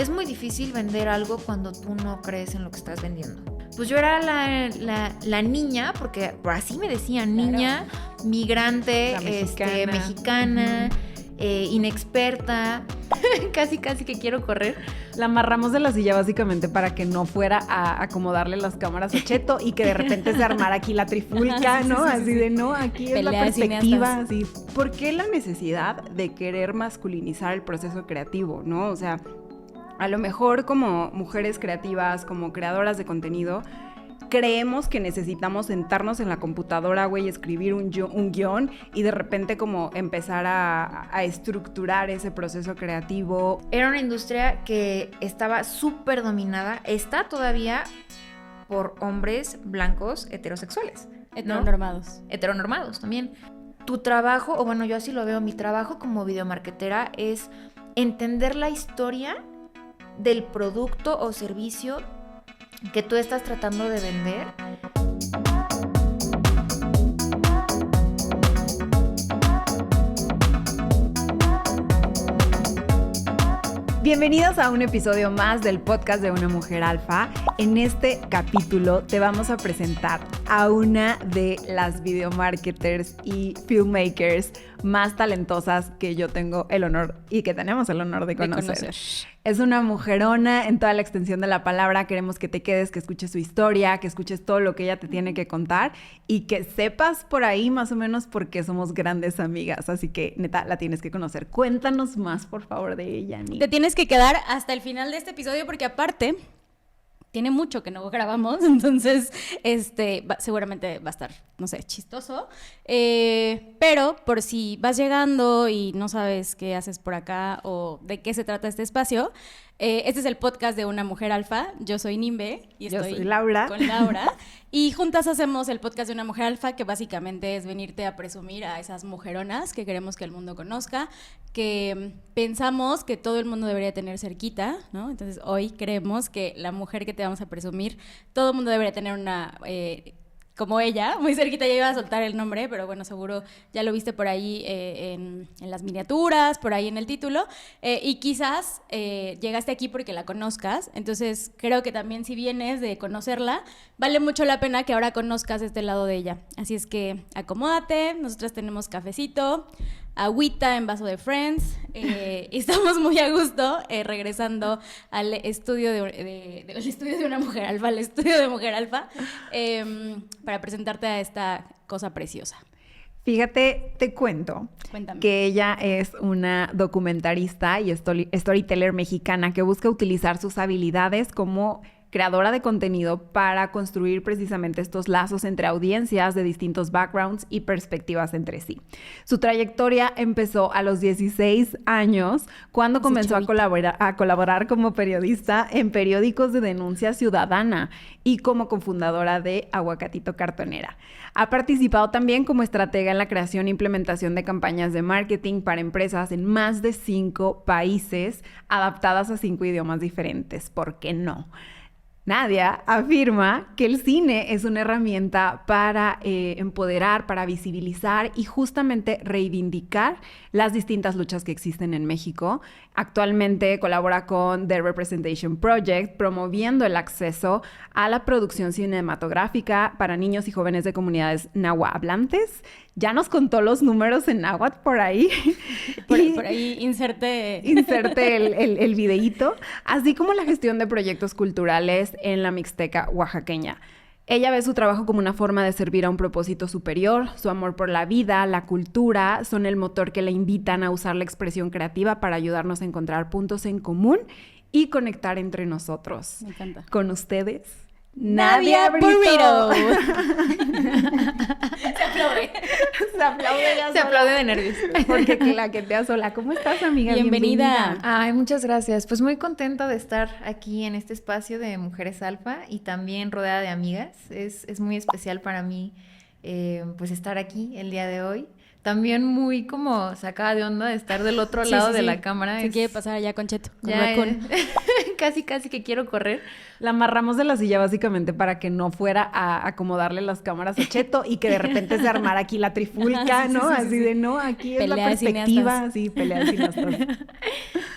es muy difícil vender algo cuando tú no crees en lo que estás vendiendo. Pues yo era la niña, porque así me decían, claro. Niña, migrante, mexicana, inexperta, casi que quiero correr. La amarramos de la silla básicamente para que no fuera a acomodarle las cámaras a Cheto y que de repente se armara aquí la trifulca, ¿no? Así de, no, aquí es la perspectiva, así. ¿Por qué la necesidad de querer masculinizar el proceso creativo, no? O sea, a lo mejor como mujeres creativas, como creadoras de contenido, creemos que necesitamos sentarnos en la computadora, güey, escribir un guión y de repente como empezar a estructurar ese proceso creativo. Era una industria que estaba súper dominada, está todavía por hombres blancos heterosexuales, ¿no? Heteronormados también. Tu trabajo, o bueno, yo así lo veo, mi trabajo como videomarketera es entender la historia del producto o servicio que tú estás tratando de vender. Bienvenidos a un episodio más del podcast de Una Mujer Alfa. En este capítulo te vamos a presentar a una de las videomarketers y filmmakers más talentosas que yo tengo el honor y que tenemos el honor de conocer. Es una mujerona en toda la extensión de la palabra. Queremos que te quedes, que escuches su historia, que escuches todo lo que ella te tiene que contar y que sepas por ahí más o menos por qué somos grandes amigas. Así que, neta, la tienes que conocer. Cuéntanos más, por favor, de ella, Ani. Te tienes que quedar hasta el final de este episodio porque aparte tiene mucho que no grabamos, entonces seguramente va a estar, no sé, chistoso. Pero por si vas llegando y no sabes qué haces por acá o de qué se trata este espacio, este es el podcast de Una Mujer Alfa. Yo soy Nimbe y Yo estoy soy Laura. con Laura. Y juntas hacemos el podcast de Una Mujer Alfa, que básicamente es venirte a presumir a esas mujeronas que queremos que el mundo conozca, que pensamos que todo el mundo debería tener cerquita, ¿no? Entonces hoy creemos que la mujer que te vamos a presumir, todo el mundo debería tener una... como ella, muy cerquita. Ya iba a soltar el nombre, pero bueno, seguro ya lo viste por ahí en las miniaturas, por ahí en el título, y quizás llegaste aquí porque la conozcas. Entonces creo que también si vienes de conocerla, vale mucho la pena que ahora conozcas este lado de ella. Así es que acomódate, nosotras tenemos cafecito, agüita en vaso de Friends, y estamos muy a gusto regresando al estudio de Una Mujer Alfa, al estudio de Mujer Alfa, para presentarte a esta cosa preciosa. Fíjate, te cuento que ella es una documentarista y storyteller mexicana que busca utilizar sus habilidades como creadora de contenido para construir precisamente estos lazos entre audiencias de distintos backgrounds y perspectivas entre sí. Su trayectoria empezó a los 16 años, cuando comenzó a colaborar como periodista en periódicos de denuncia ciudadana y como cofundadora de Aguacatito Cartonera. Ha participado también como estratega en la creación e implementación de campañas de marketing para empresas en más de 5 países, adaptadas a 5 idiomas diferentes. ¿Por qué no? Nadia afirma que el cine es una herramienta para empoderar, para visibilizar y justamente reivindicar las distintas luchas que existen en México. Actualmente colabora con The Representation Project, promoviendo el acceso a la producción cinematográfica para niños y jóvenes de comunidades nahuatl-hablantes. Ya nos contó los números en náhuatl por ahí. Por ahí inserte el videíto, así como la gestión de proyectos culturales en la Mixteca oaxaqueña. Ella ve su trabajo como una forma de servir a un propósito superior. Su amor por la vida, la cultura, son el motor que la invitan a usar la expresión creativa para ayudarnos a encontrar puntos en común y conectar entre nosotros. Me encanta. Con ustedes, Nadia Burrito. Se aplaude. Se aplaude de nervios. Porque la que te sola. ¿Cómo estás, amiga? Bienvenida. Ay, muchas gracias. Pues muy contenta de estar aquí en este espacio de Mujeres Alfa y también rodeada de amigas. Es muy especial para mí pues estar aquí el día de hoy. También muy como sacada de onda de estar del otro lado de la cámara. Se quiere pasar allá con Cheto. Casi que quiero correr. La amarramos de la silla básicamente para que no fuera a acomodarle las cámaras a Cheto y que de repente se armara aquí la trifulca, ¿no? Así de, no, aquí es pelea la perspectiva. cineastas. Sí, pelea de cineastas.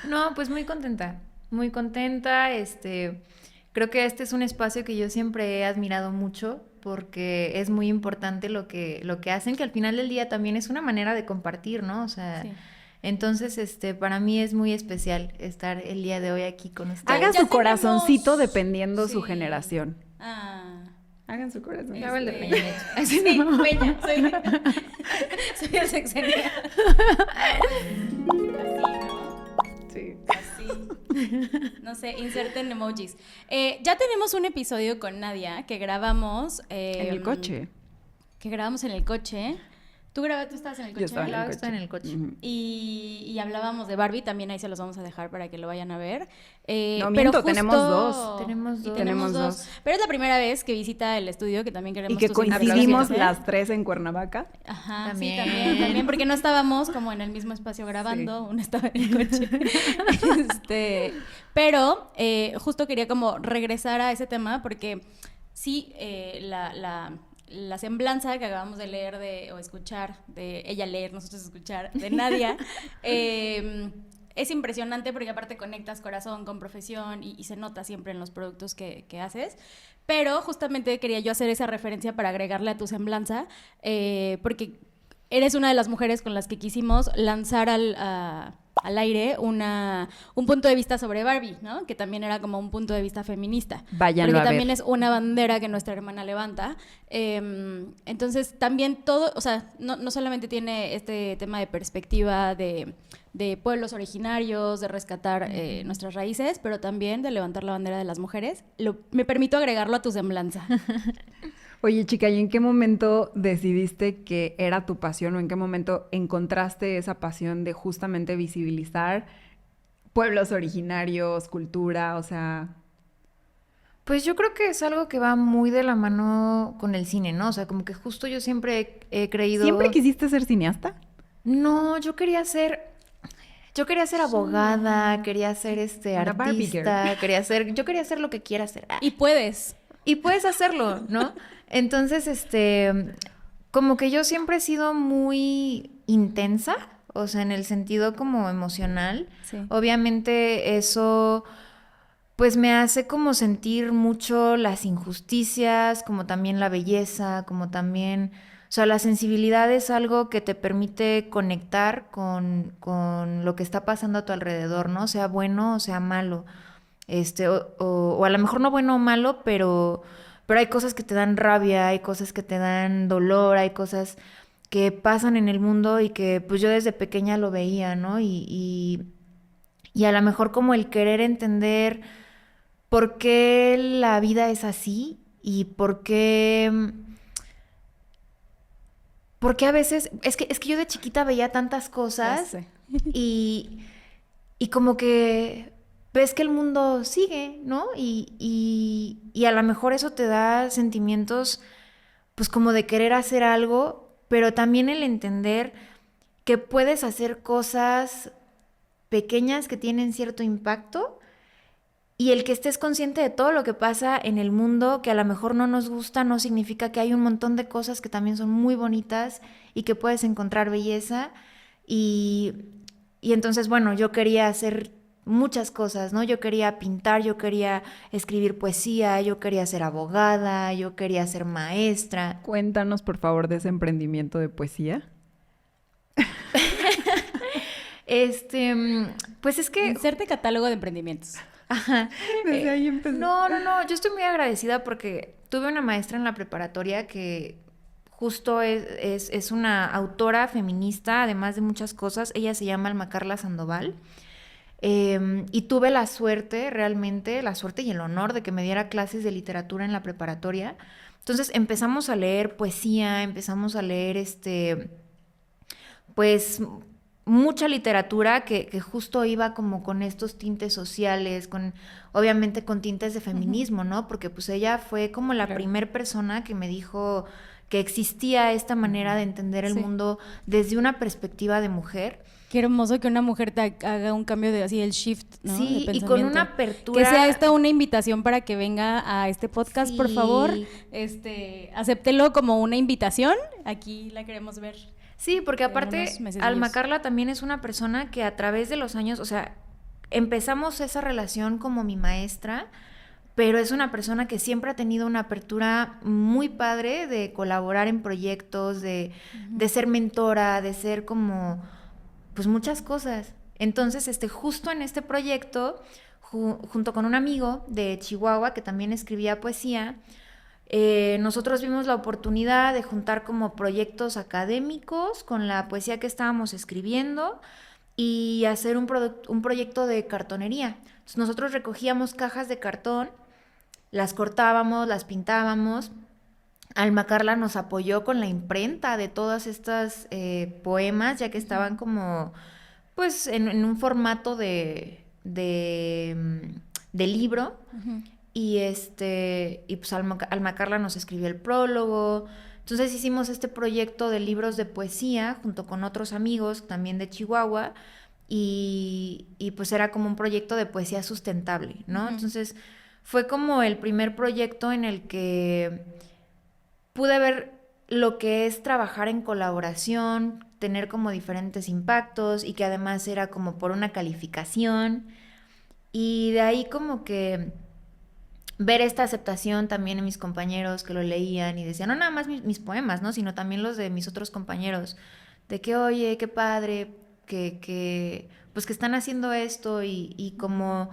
No, pues muy contenta. muy contenta. Creo que este es un espacio que yo siempre he admirado mucho porque es muy importante lo que hacen, que al final del día también es una manera de compartir, ¿no? O sea, sí. Entonces, para mí es muy especial estar el día de hoy aquí con ustedes. Hagan su corazoncito dependiendo su generación. Hagan su corazón. Ya el de Peña Nieto. Sí, Peña, soy el sexenio. Así, ¿no? Sí. Así. No sé, inserten emojis. Ya tenemos un episodio con Nadia que grabamos... en el coche. Que grabamos en el coche. ¿Tú estabas en el coche? Yo estaba en el coche. Uh-huh. Y hablábamos de Barbie, también ahí se los vamos a dejar para que lo vayan a ver. No miento, tenemos dos. Tenemos dos. Pero es la primera vez que visita el estudio, que también queremos... Y que coincidimos las tres en Cuernavaca. Ajá, también, porque no estábamos como en el mismo espacio grabando, uno estaba en el coche. Pero justo quería como regresar a ese tema, porque sí, la semblanza que acabamos de leer o escuchar, de ella leer, nosotros escuchar, de Nadia, es impresionante porque aparte conectas corazón con profesión y se nota siempre en los productos que haces. Pero justamente quería yo hacer esa referencia para agregarle a tu semblanza, porque eres una de las mujeres con las que quisimos lanzar al aire un punto de vista sobre Barbie, ¿no? Que también era como un punto de vista feminista. Váyanlo porque a ver. también es una bandera que nuestra hermana levanta. Entonces también todo, o sea, no solamente tiene este tema de perspectiva de pueblos originarios, de rescatar nuestras raíces, pero también de levantar la bandera de las mujeres. Me permito agregarlo a tu semblanza. Oye, chica, ¿y en qué momento decidiste que era tu pasión o en qué momento encontraste esa pasión de justamente visibilizar pueblos originarios, cultura, o sea...? Pues yo creo que es algo que va muy de la mano con el cine, ¿no? O sea, como que justo yo siempre he creído... ¿Siempre quisiste ser cineasta? No, yo quería ser abogada, quería ser artista, yo quería ser lo que quiera hacer. Y puedes. Y puedes hacerlo, ¿no? Entonces, como que yo siempre he sido muy intensa, o sea, en el sentido como emocional. Sí. Obviamente eso, pues me hace como sentir mucho las injusticias, como también la belleza, como también... O sea, la sensibilidad es algo que te permite conectar con lo que está pasando a tu alrededor, ¿no? Sea bueno o sea malo. O a lo mejor no bueno o malo, pero hay cosas que te dan rabia, hay cosas que te dan dolor, hay cosas que pasan en el mundo y que pues yo desde pequeña lo veía, ¿no? Y a lo mejor como el querer entender por qué la vida es así y por qué a veces... Es que yo de chiquita veía tantas cosas y como que... ves que el mundo sigue, ¿no? Y a lo mejor eso te da sentimientos, pues como de querer hacer algo, pero también el entender que puedes hacer cosas pequeñas que tienen cierto impacto y el que estés consciente de todo lo que pasa en el mundo, que a lo mejor no nos gusta, no significa que hay un montón de cosas que también son muy bonitas y que puedes encontrar belleza. Y entonces, bueno, yo quería hacer... muchas cosas, ¿no? Yo quería pintar, yo quería escribir poesía, yo quería ser abogada, yo quería ser maestra. Cuéntanos, por favor, de ese emprendimiento de poesía. Pues es que... Inserte catálogo de emprendimientos. Ajá. Desde ahí empezó. No, yo estoy muy agradecida porque tuve una maestra en la preparatoria que justo es una autora feminista, además de muchas cosas. Ella se llama Alma Carla Sandoval. Y tuve la suerte y el honor de que me diera clases de literatura en la preparatoria. Entonces empezamos a leer poesía, empezamos a leer pues mucha literatura que justo iba como con estos tintes sociales, obviamente con tintes de feminismo, ¿no? Porque pues ella fue como la primer persona que me dijo que existía esta manera de entender el mundo desde una perspectiva de mujer. Qué hermoso que una mujer te haga un cambio de así, el shift, ¿no? Sí, y con una apertura. Que sea esta una invitación para que venga a este podcast, por favor. Acéptelo como una invitación. Aquí la queremos ver. Sí, porque aparte Alma Carla también es una persona que a través de los años, o sea, empezamos esa relación como mi maestra, pero es una persona que siempre ha tenido una apertura muy padre de colaborar en proyectos, de ser mentora, de ser como, pues muchas cosas. Entonces, justo en este proyecto, junto con un amigo de Chihuahua que también escribía poesía, nosotros vimos la oportunidad de juntar como proyectos académicos con la poesía que estábamos escribiendo y hacer un proyecto de cartonería. Entonces, nosotros recogíamos cajas de cartón, las cortábamos, las pintábamos. Alma Carla nos apoyó con la imprenta de todas estas poemas, ya que estaban como, pues, en un formato de libro. Y pues Alma Carla nos escribió el prólogo. Entonces hicimos este proyecto de libros de poesía junto con otros amigos también de Chihuahua. Y pues era como un proyecto de poesía sustentable, ¿no? Entonces fue como el primer proyecto en el que pude ver lo que es trabajar en colaboración, tener como diferentes impactos y que además era como por una calificación. Y de ahí como que ver esta aceptación también en mis compañeros que lo leían y decían, no nada más mis poemas, ¿no? Sino también los de mis otros compañeros, de que, oye, qué padre, pues que están haciendo esto y como...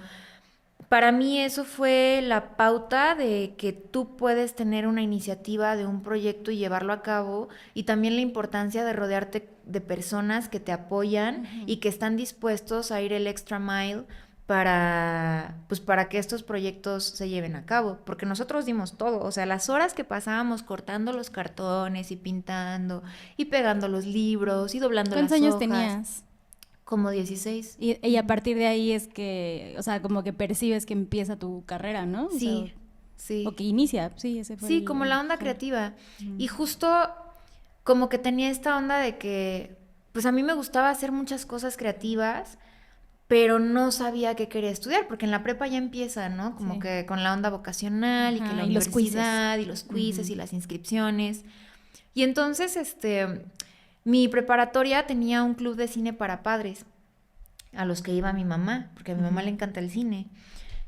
Para mí eso fue la pauta de que tú puedes tener una iniciativa de un proyecto y llevarlo a cabo, y también la importancia de rodearte de personas que te apoyan y que están dispuestos a ir el extra mile para que estos proyectos se lleven a cabo, porque nosotros dimos todo, o sea, las horas que pasábamos cortando los cartones y pintando y pegando los libros y doblando las hojas. ¿Cuántos años tenías? Como 16. Y a partir de ahí es que, o sea, como que percibes que empieza tu carrera, ¿no? Sí, o sea, sí. O que inicia, sí, ese fue. Sí, como la onda creativa. Y justo como que tenía esta onda de que, pues a mí me gustaba hacer muchas cosas creativas, pero no sabía qué quería estudiar, porque en la prepa ya empieza, ¿no? Como que con la onda vocacional y que la universidad y los quizzes y las inscripciones. Y entonces, mi preparatoria tenía un club de cine para padres, a los que iba mi mamá, porque a mi mamá le encanta el cine.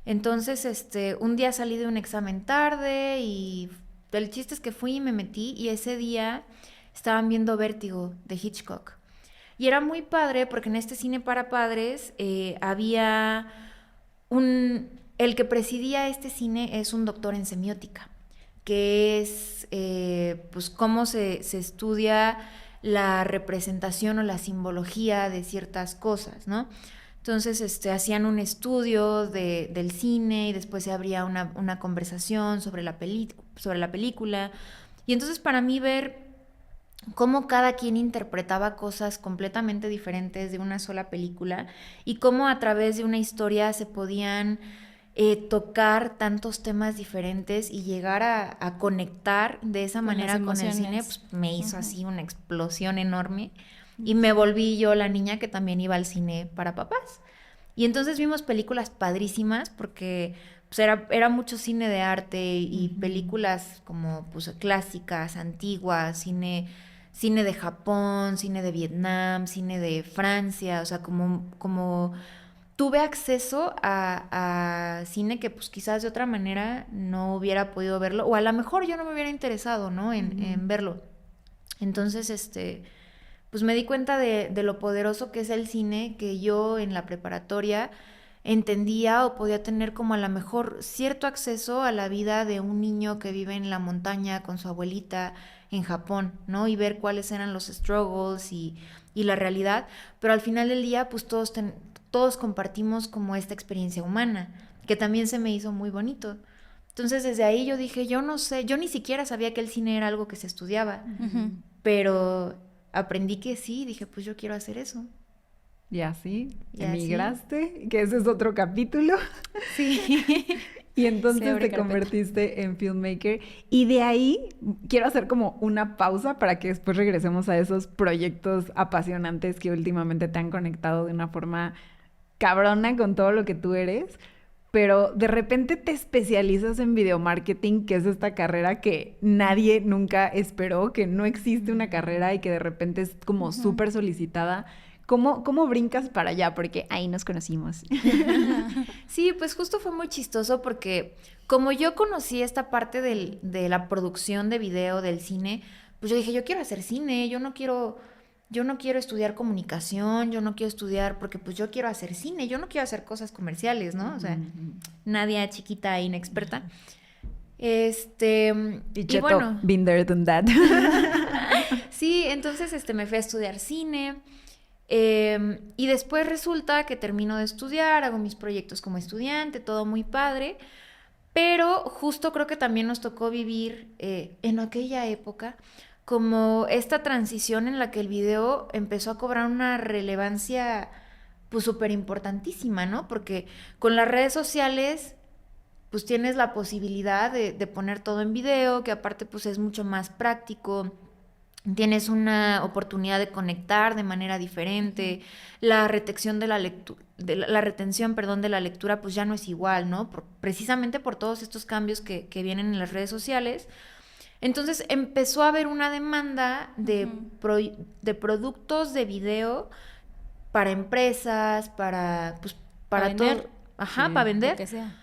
Entonces, un día salí de un examen tarde y el chiste es que fui y me metí, y ese día estaban viendo Vértigo de Hitchcock. Y era muy padre porque en este cine para padres había el que presidía este cine es un doctor en semiótica, que es pues cómo se estudia la representación o la simbología de ciertas cosas, ¿no? Entonces hacían un estudio del cine y después se abría una conversación sobre la película. Y entonces para mí ver cómo cada quien interpretaba cosas completamente diferentes de una sola película y cómo a través de una historia se podían tocar tantos temas diferentes y llegar a conectar de esa manera con el cine, pues me hizo así una explosión enorme y me volví yo la niña que también iba al cine para papás. Y entonces vimos películas padrísimas porque pues era mucho cine de arte y películas como pues clásicas, antiguas, cine de Japón, cine de Vietnam, cine de Francia, o sea, como tuve acceso a cine que pues quizás de otra manera no hubiera podido verlo, o a lo mejor yo no me hubiera interesado, ¿no? En verlo. Entonces, pues me di cuenta de lo poderoso que es el cine, que yo en la preparatoria entendía o podía tener como a lo mejor cierto acceso a la vida de un niño que vive en la montaña con su abuelita en Japón, ¿no? Y ver cuáles eran los struggles y la realidad, pero al final del día pues todos compartimos como esta experiencia humana, que también se me hizo muy bonito. Entonces desde ahí yo dije, yo no sé, yo ni siquiera sabía que el cine era algo que se estudiaba, pero aprendí que sí, dije, pues yo quiero hacer eso. Y así emigraste, que ese es otro capítulo. Sí. Y entonces te convertiste en filmmaker. Y de ahí quiero hacer como una pausa para que después regresemos a esos proyectos apasionantes que últimamente te han conectado de una forma cabrona con todo lo que tú eres. Pero de repente te especializas en video marketing, que es esta carrera que nadie nunca esperó, que no existe una carrera y que de repente es como súper solicitada. ¿Cómo brincas para allá? Porque ahí nos conocimos. Sí, pues justo fue muy chistoso porque como yo conocí esta parte de la producción de video, del cine, pues yo dije, yo quiero hacer cine, yo no quiero estudiar comunicación, yo no quiero estudiar, porque pues yo quiero hacer cine, yo no quiero hacer cosas comerciales, ¿no? O sea, nadie chiquita e inexperta. Y bueno, been there, done that. Sí, entonces me fui a estudiar cine. Y después resulta que termino de estudiar, hago mis proyectos como estudiante, todo muy padre. Pero justo creo que también nos tocó vivir en aquella época como esta transición en la que el video empezó a cobrar una relevancia pues súper importantísima, ¿no? Porque con las redes sociales pues tienes la posibilidad de poner todo en video, que aparte pues es mucho más práctico, tienes una oportunidad de conectar de manera diferente, la retención de la lectura, la retención de la lectura pues ya no es igual, ¿no? Precisamente por todos estos cambios que vienen en las redes sociales. Entonces empezó a haber una demanda de productos de video para empresas, para vender. todo, para vender. Lo que sea.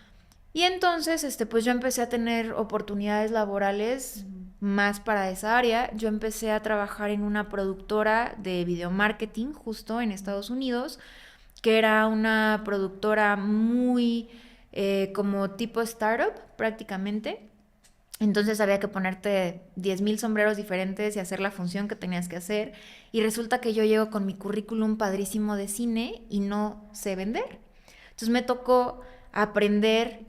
Y entonces, pues yo empecé a tener oportunidades laborales más para esa área. Yo empecé a trabajar en una productora de video marketing justo en Estados Unidos, que era una productora muy como tipo startup prácticamente. Entonces había que ponerte 10,000 sombreros diferentes y hacer la función que tenías que hacer. Y resulta que yo llego con mi currículum padrísimo de cine y no sé vender. Entonces me tocó aprender,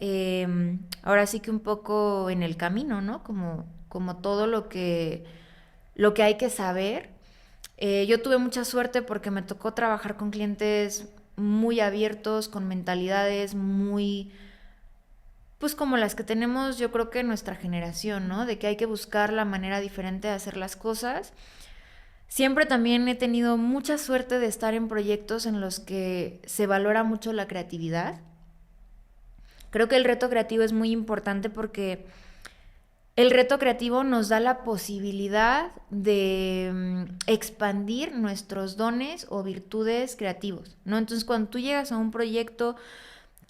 ahora sí que un poco en el camino, ¿no? Como todo lo que hay que saber. Yo tuve mucha suerte porque me tocó trabajar con clientes muy abiertos, con mentalidades muy, pues como las que tenemos yo creo que en nuestra generación, ¿no? De que hay que buscar la manera diferente de hacer las cosas. Siempre también he tenido mucha suerte de estar en proyectos en los que se valora mucho la creatividad. Creo que el reto creativo es muy importante porque el reto creativo nos da la posibilidad de expandir nuestros dones o virtudes creativos, ¿no? Entonces, cuando tú llegas a un proyecto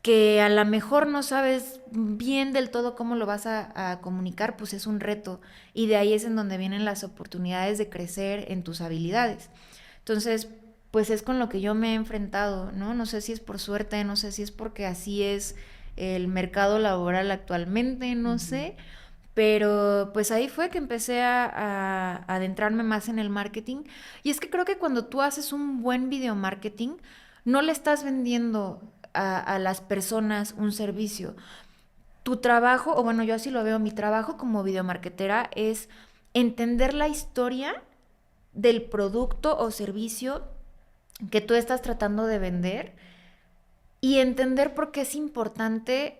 que a lo mejor no sabes bien del todo cómo lo vas a comunicar, pues es un reto. Y de ahí es en donde vienen las oportunidades de crecer en tus habilidades. Entonces, pues es con lo que yo me he enfrentado, ¿no? No sé si es por suerte, no sé si es porque así es el mercado laboral actualmente, no sé, pero pues ahí fue que empecé a adentrarme más en el marketing. Y es que creo que cuando tú haces un buen video marketing, no le estás vendiendo a las personas un servicio. Tu trabajo, o bueno, yo así lo veo, mi trabajo como videomarketera es entender la historia del producto o servicio que tú estás tratando de vender y entender por qué es importante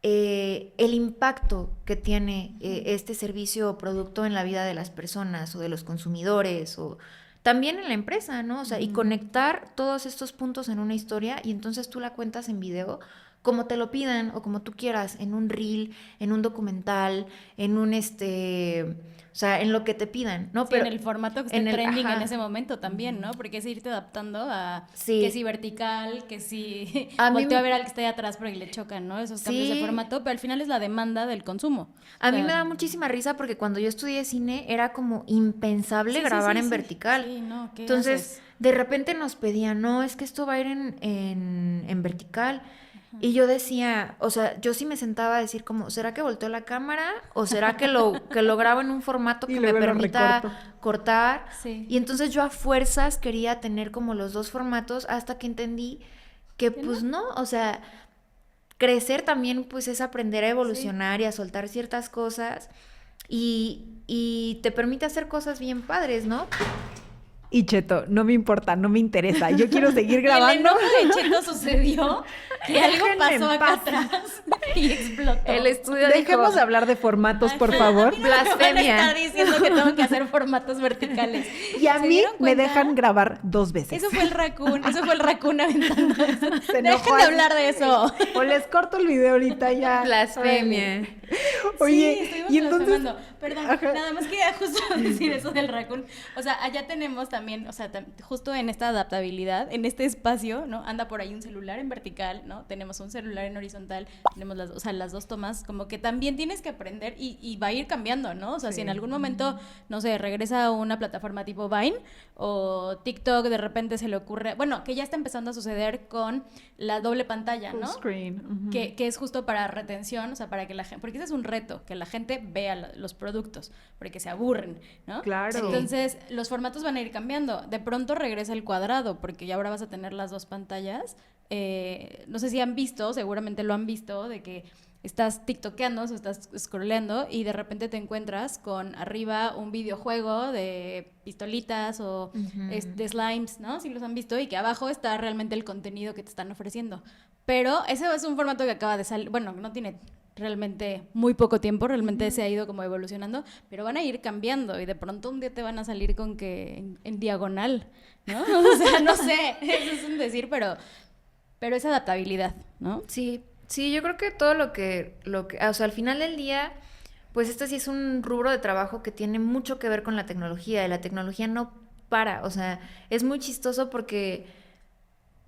el impacto que tiene este servicio o producto en la vida de las personas o de los consumidores o también en la empresa, ¿no? O sea, y conectar todos estos puntos en una historia y entonces tú la cuentas en video como te lo pidan o como tú quieras, en un reel, en un documental, en un o sea, en lo que te pidan, ¿no? Sí, pero en el formato que esté trending en ese momento también, ¿no? Porque es irte adaptando a que si vertical, que si volteo a ver al que está ahí atrás porque le chocan, ¿no? Esos cambios de formato, pero al final es la demanda del consumo. A mí me da muchísima risa porque cuando yo estudié cine era como impensable grabar en vertical. Sí, no, ¿qué Entonces, haces? de repente nos pedían, no, es que esto va a ir en vertical. Y yo decía, o sea, yo sí me sentaba a decir como, ¿será que volteo la cámara? ¿O será que lo grabo en un formato que me permita cortar? Sí. Y entonces yo a fuerzas quería tener como los dos formatos hasta que entendí que pues no, o sea, crecer también pues es aprender a evolucionar y a soltar ciertas cosas y te permite hacer cosas bien padres, ¿no? Y Cheto, no me importa, no me interesa. Yo quiero seguir grabando. El enojo de Cheto sucedió que algo pasó acá atrás y explotó. El estudio Dejemos dijo, de hablar de formatos, por favor. Blasfemia. Está diciendo que tengo que hacer formatos verticales. Y a mí me dejan grabar 2 veces. Eso fue el raccoon aventando eso. Se enojó Dejen de hablar de eso. O les corto el video ahorita ya. Blasfemia. Oye, sí, y entonces... Perdón, nada más quería justo decir eso del raccoon. O sea, allá tenemos también, o sea, justo en esta adaptabilidad, en este espacio, ¿no? Anda por ahí un celular en vertical, ¿no? Tenemos un celular en horizontal, tenemos las dos tomas, como que también tienes que aprender y va a ir cambiando, ¿no? O sea, si en algún momento, no sé, regresa a una plataforma tipo Vine o TikTok, de repente se le ocurre, bueno, que ya está empezando a suceder con la doble pantalla, ¿no? Full screen. Que es justo para retención, o sea, para que la gente, porque ese es un reto, que la gente vea los productos, porque se aburren, ¿no? Claro. Entonces, los formatos van a ir cambiando. De pronto regresa el cuadrado, porque ya ahora vas a tener las dos pantallas. No sé si han visto, seguramente lo han visto, de que estás tiktokeando o estás scrolleando y de repente te encuentras con arriba un videojuego de pistolitas o de slimes, ¿no? Si los han visto, y que abajo está realmente el contenido que te están ofreciendo. Pero ese es un formato que acaba de salir, bueno, no tiene realmente muy poco tiempo, realmente se ha ido como evolucionando, pero van a ir cambiando y de pronto un día te van a salir con que en diagonal, ¿no? O sea, no sé, eso es un decir, pero es adaptabilidad, ¿no? Sí, yo creo que todo lo que, o sea, al final del día, pues este sí es un rubro de trabajo que tiene mucho que ver con la tecnología, y la tecnología no para, o sea, es muy chistoso porque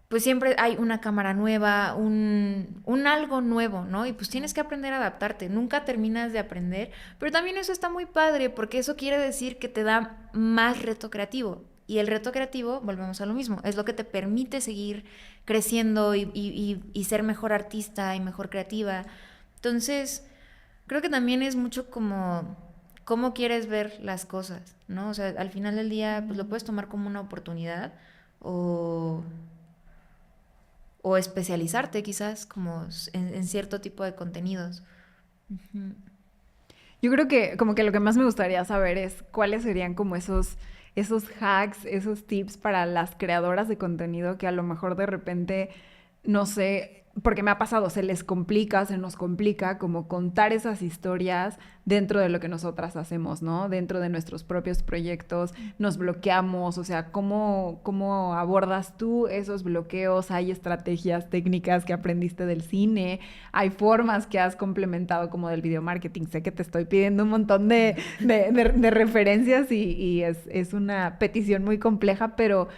pues siempre hay una cámara nueva, un algo nuevo, ¿no? Y pues tienes que aprender a adaptarte, nunca terminas de aprender, pero también eso está muy padre porque eso quiere decir que te da más reto creativo. Y el reto creativo, volvemos a lo mismo, es lo que te permite seguir creciendo y ser mejor artista y mejor creativa. Entonces, creo que también es mucho como cómo quieres ver las cosas, ¿no? O sea, al final del día, pues lo puedes tomar como una oportunidad o especializarte quizás como en cierto tipo de contenidos. Yo creo que como que lo que más me gustaría saber es cuáles serían como esos hacks, esos tips para las creadoras de contenido que a lo mejor de repente, no sé, porque me ha pasado, se nos complica como contar esas historias dentro de lo que nosotras hacemos, ¿no? Dentro de nuestros propios proyectos, nos bloqueamos, o sea, ¿cómo abordas tú esos bloqueos? ¿Hay estrategias técnicas que aprendiste del cine? ¿Hay formas que has complementado como del video marketing? Sé que te estoy pidiendo un montón de referencias y es una petición muy compleja, pero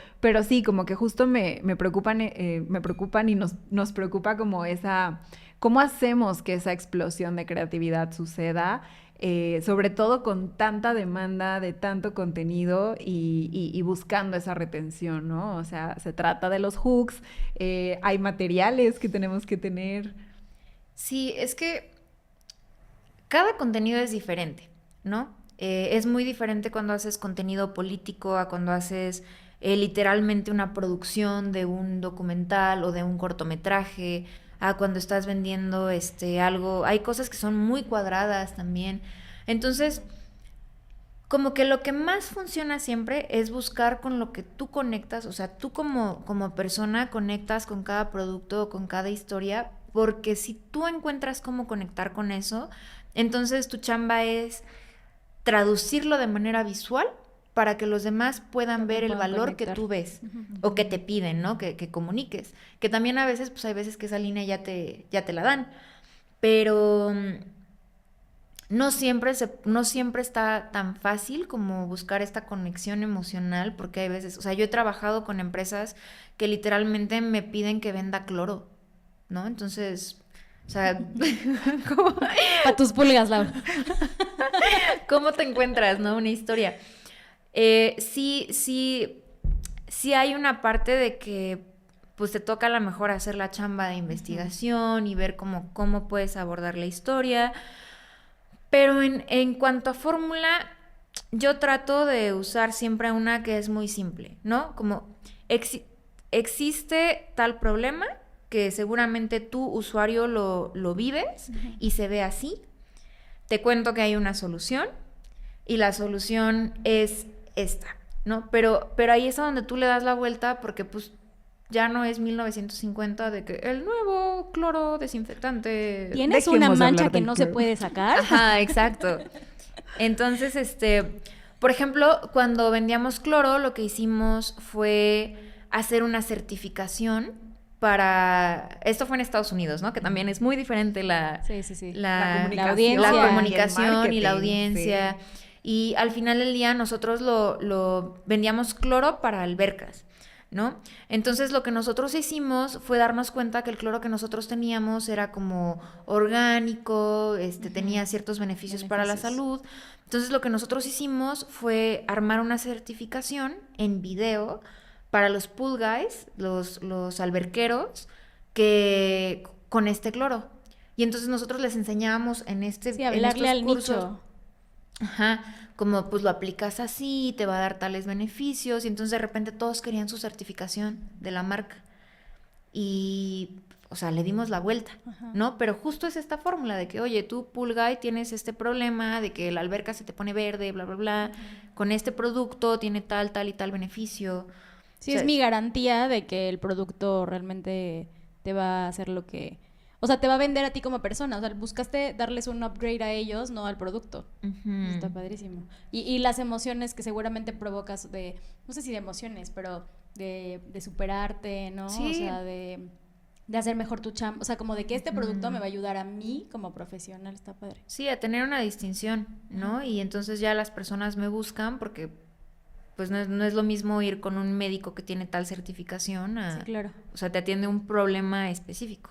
sí, como que justo me preocupan y nos preocupa como ¿cómo hacemos que esa explosión de creatividad suceda? Sobre todo con tanta demanda de tanto contenido y buscando esa retención, ¿no? O sea, se trata de los hooks, hay materiales que tenemos que tener. Sí, es que cada contenido es diferente, ¿no? Es muy diferente cuando haces contenido político a cuando haces literalmente una producción de un documental o de un cortometraje, a cuando estás vendiendo algo. Hay cosas que son muy cuadradas también. Entonces, como que lo que más funciona siempre es buscar con lo que tú conectas, o sea, tú como persona conectas con cada producto o con cada historia, porque si tú encuentras cómo conectar con eso, entonces tu chamba es traducirlo de manera visual para que los demás puedan ver el valor que tú ves o que te piden, ¿no? Que comuniques. Que también a veces, pues hay veces que esa línea ya te la dan, pero no siempre está tan fácil como buscar esta conexión emocional, porque hay veces, o sea, yo he trabajado con empresas que literalmente me piden que venda cloro, ¿no? Entonces, o sea, ¿cómo? A tus pulgas, Laura. ¿Cómo te encuentras, no? Una historia. Sí hay una parte de que pues te toca a lo mejor hacer la chamba de investigación y ver cómo puedes abordar la historia, pero en cuanto a fórmula, yo trato de usar siempre una que es muy simple, ¿no? Como existe tal problema que seguramente tú, usuario, lo vives y se ve así. Te cuento que hay una solución y la solución es esta, ¿no? Pero ahí es a donde tú le das la vuelta porque pues ya no es 1950 de que el nuevo cloro desinfectante... ¿Tienes una mancha que no se puede sacar? Ajá, exacto. Entonces, por ejemplo, cuando vendíamos cloro, lo que hicimos fue hacer una certificación esto fue en Estados Unidos, ¿no? Que también es muy diferente la comunicación y la audiencia. Sí. Y al final del día nosotros lo vendíamos cloro para albercas, ¿no? Entonces lo que nosotros hicimos fue darnos cuenta que el cloro que nosotros teníamos era como orgánico, tenía ciertos beneficios para la salud. Entonces lo que nosotros hicimos fue armar una certificación en video para los pool guys, los alberqueros, que con este cloro. Y entonces nosotros les enseñábamos hablarle al nicho. Ajá, como pues lo aplicas así, te va a dar tales beneficios. Y entonces de repente todos querían su certificación de la marca. Y, o sea, le dimos la vuelta, ¿no? Pero justo es esta fórmula de que, oye, tú, pool guy, tienes este problema de que la alberca se te pone verde, bla, bla, bla. Con este producto tiene tal y tal beneficio. Sí, o sea, es mi garantía de que el producto realmente te va a hacer lo que... O sea, te va a vender a ti como persona. O sea, buscaste darles un upgrade a ellos, no al producto. Está padrísimo. Y las emociones que seguramente provocas no sé si de emociones, pero de superarte, ¿no? Sí. O sea, de hacer mejor tu chamba. O sea, como de que este producto me va a ayudar a mí como profesional. Está padre. Sí, a tener una distinción, ¿no? Y entonces ya las personas me buscan porque... pues no es lo mismo ir con un médico que tiene tal certificación sí, claro. O sea, te atiende un problema específico.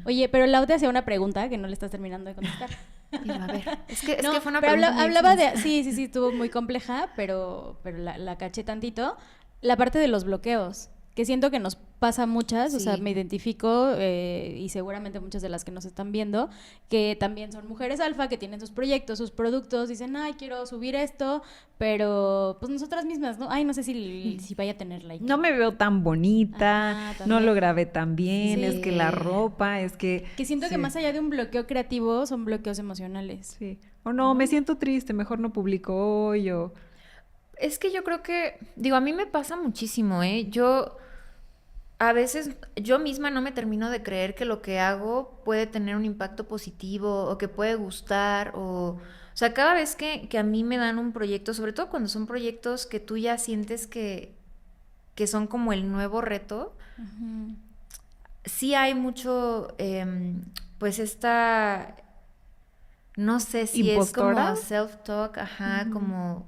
Oye, pero Lau te hacía una pregunta que no le estás terminando de contestar. A ver, es que fue una pregunta hablaba de... Sí, estuvo muy compleja, pero la caché tantito. La parte de los bloqueos, que siento que nos pasa muchas, sí. O sea, me identifico y seguramente muchas de las que nos están viendo, que también son mujeres alfa, que tienen sus proyectos, sus productos, dicen, ay, quiero subir esto, pero pues nosotras mismas, ¿no? Ay, no sé si vaya a tener like. No me veo tan bonita, no lo grabé tan bien, sí. Es que la ropa, es que... Que siento que más allá de un bloqueo creativo, son bloqueos emocionales. Sí. O no, me siento triste, mejor no publico hoy, o... Es que yo creo que, a mí me pasa muchísimo, a veces yo misma no me termino de creer que lo que hago puede tener un impacto positivo o que puede gustar o sea, cada vez que a mí me dan un proyecto, sobre todo cuando son proyectos que tú ya sientes que son como el nuevo reto, sí hay mucho, pues esta... No sé si ¿impostora? Es como self-talk,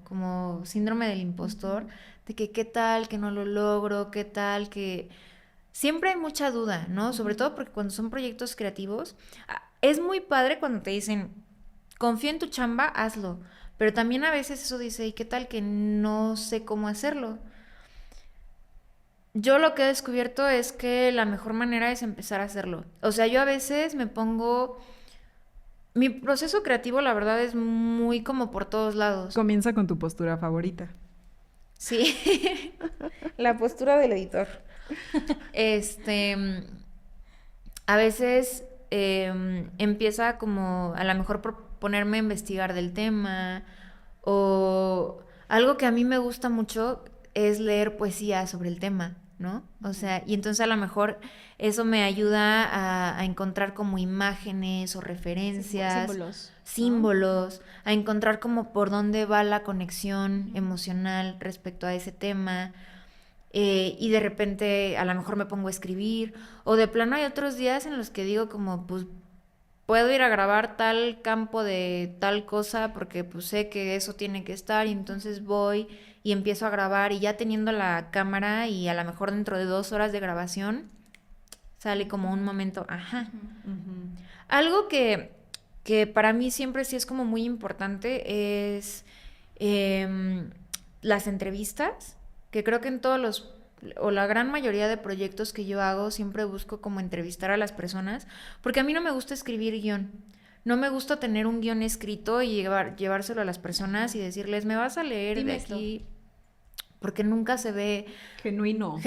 como síndrome del impostor, de que qué tal que no lo logro, qué tal que... Siempre hay mucha duda, ¿no? Sobre todo porque cuando son proyectos creativos, es muy padre cuando te dicen, confía en tu chamba, hazlo. Pero también a veces eso dice, ¿y qué tal que no sé cómo hacerlo? Yo lo que he descubierto es que la mejor manera es empezar a hacerlo. O sea, yo a veces me pongo... Mi proceso creativo, la verdad, es muy como por todos lados. Comienza con tu postura favorita. Sí, la postura del editor. A veces empieza como a lo mejor por ponerme a investigar del tema o algo que a mí me gusta mucho es leer poesía sobre el tema, ¿no? O sea, y entonces a lo mejor eso me ayuda a encontrar como imágenes o referencias, símbolos, a encontrar como por dónde va la conexión emocional respecto a ese tema. Y de repente a lo mejor me pongo a escribir o de plano hay otros días en los que digo como pues puedo ir a grabar tal campo de tal cosa porque pues sé que eso tiene que estar y entonces voy y empiezo a grabar y ya teniendo la cámara y a lo mejor dentro de 2 horas de grabación sale como un momento, Algo que para mí siempre sí es como muy importante es las entrevistas, que creo que en todos o la gran mayoría de proyectos que yo hago siempre busco como entrevistar a las personas, porque a mí no me gusta escribir guión. No me gusta tener un guión escrito y llevárselo a las personas y decirles, me vas a leer de aquí, porque nunca se ve genuino.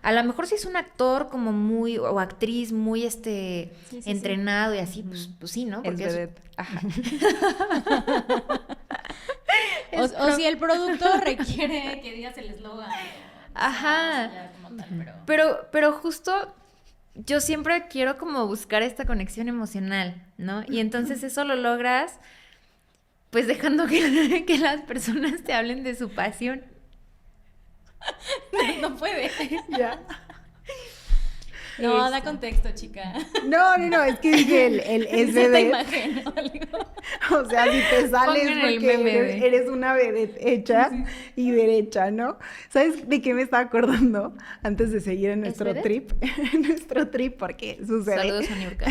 A lo mejor si es un actor como muy, o actriz muy entrenado y así, pues sí, ¿no? Porque es vedette. O si el producto requiere que digas el eslogan. Pero justo yo siempre quiero como buscar esta conexión emocional, ¿no? Y entonces eso lo logras pues dejando que las personas te hablen de su pasión. No puede. Ya. No, da contexto, chica. No, es que dije el te imagino algo. O sea, si te sales porque eres una vedette hecha y derecha, ¿no? ¿Sabes de qué me estaba acordando? Antes de seguir en nuestro trip. En nuestro trip, porque sucede. Saludos a Niurka.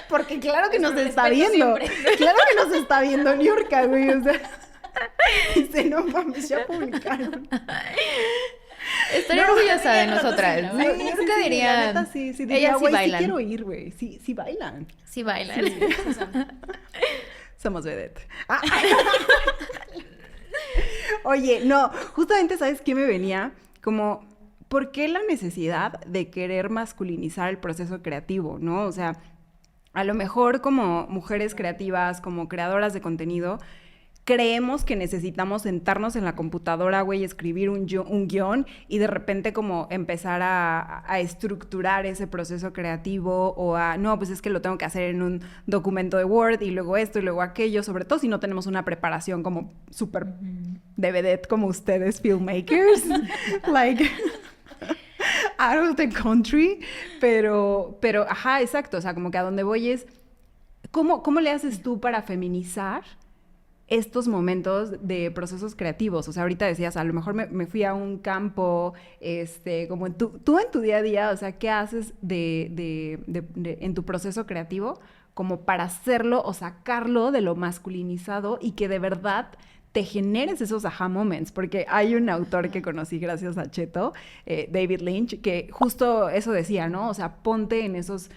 Porque claro que nos está viendo. Claro que nos está viendo Niurka, güey. O sea, dice, no mames, ya publicaron. Estaría orgullosa de nosotras. Sí, Niurka diría... La neta, sí, diría, ellas sí güey, bailan. Sí quiero ir, güey. Sí bailan. Sí bailan. Sí. Somos vedette. Oye, no, justamente, ¿sabes qué me venía? Como, ¿por qué la necesidad de querer masculinizar el proceso creativo, no? O sea, a lo mejor como mujeres creativas, como creadoras de contenido, creemos que necesitamos sentarnos en la computadora, güey, escribir un guión y de repente como empezar a estructurar ese proceso creativo o no, pues es que lo tengo que hacer en un documento de Word y luego esto y luego aquello, sobre todo si no tenemos una preparación como súper de vedette como ustedes, filmmakers, like... out of the country, pero, ajá, exacto, o sea, como que a donde voy es, ¿cómo le haces tú para feminizar estos momentos de procesos creativos? O sea, ahorita decías, a lo mejor me fui a un campo, como tú en tu día a día, o sea, ¿qué haces en tu proceso creativo como para hacerlo o sacarlo de lo masculinizado y que de verdad te generes esos aha moments? Porque hay un autor que conocí gracias a Cheto, David Lynch, que justo eso decía, ¿no? O sea, ponte en esos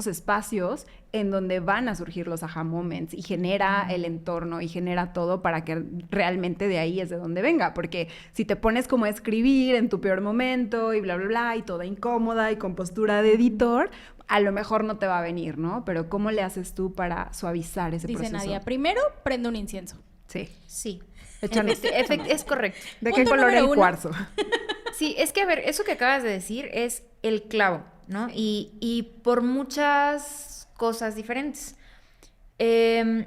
espacios en donde van a surgir los aha moments y genera el entorno y genera todo para que realmente de ahí es de donde venga. Porque si te pones como a escribir en tu peor momento y bla, bla, bla, y toda incómoda y con postura de editor, a lo mejor no te va a venir, ¿no? Pero ¿cómo le haces tú para suavizar ese proceso? Dice Nadia, primero prende un incienso. Sí. Es correcto. ¿De qué color el cuarzo? Sí, es que a ver, eso que acabas de decir es el clavo, ¿no? Y por muchas cosas diferentes. Creo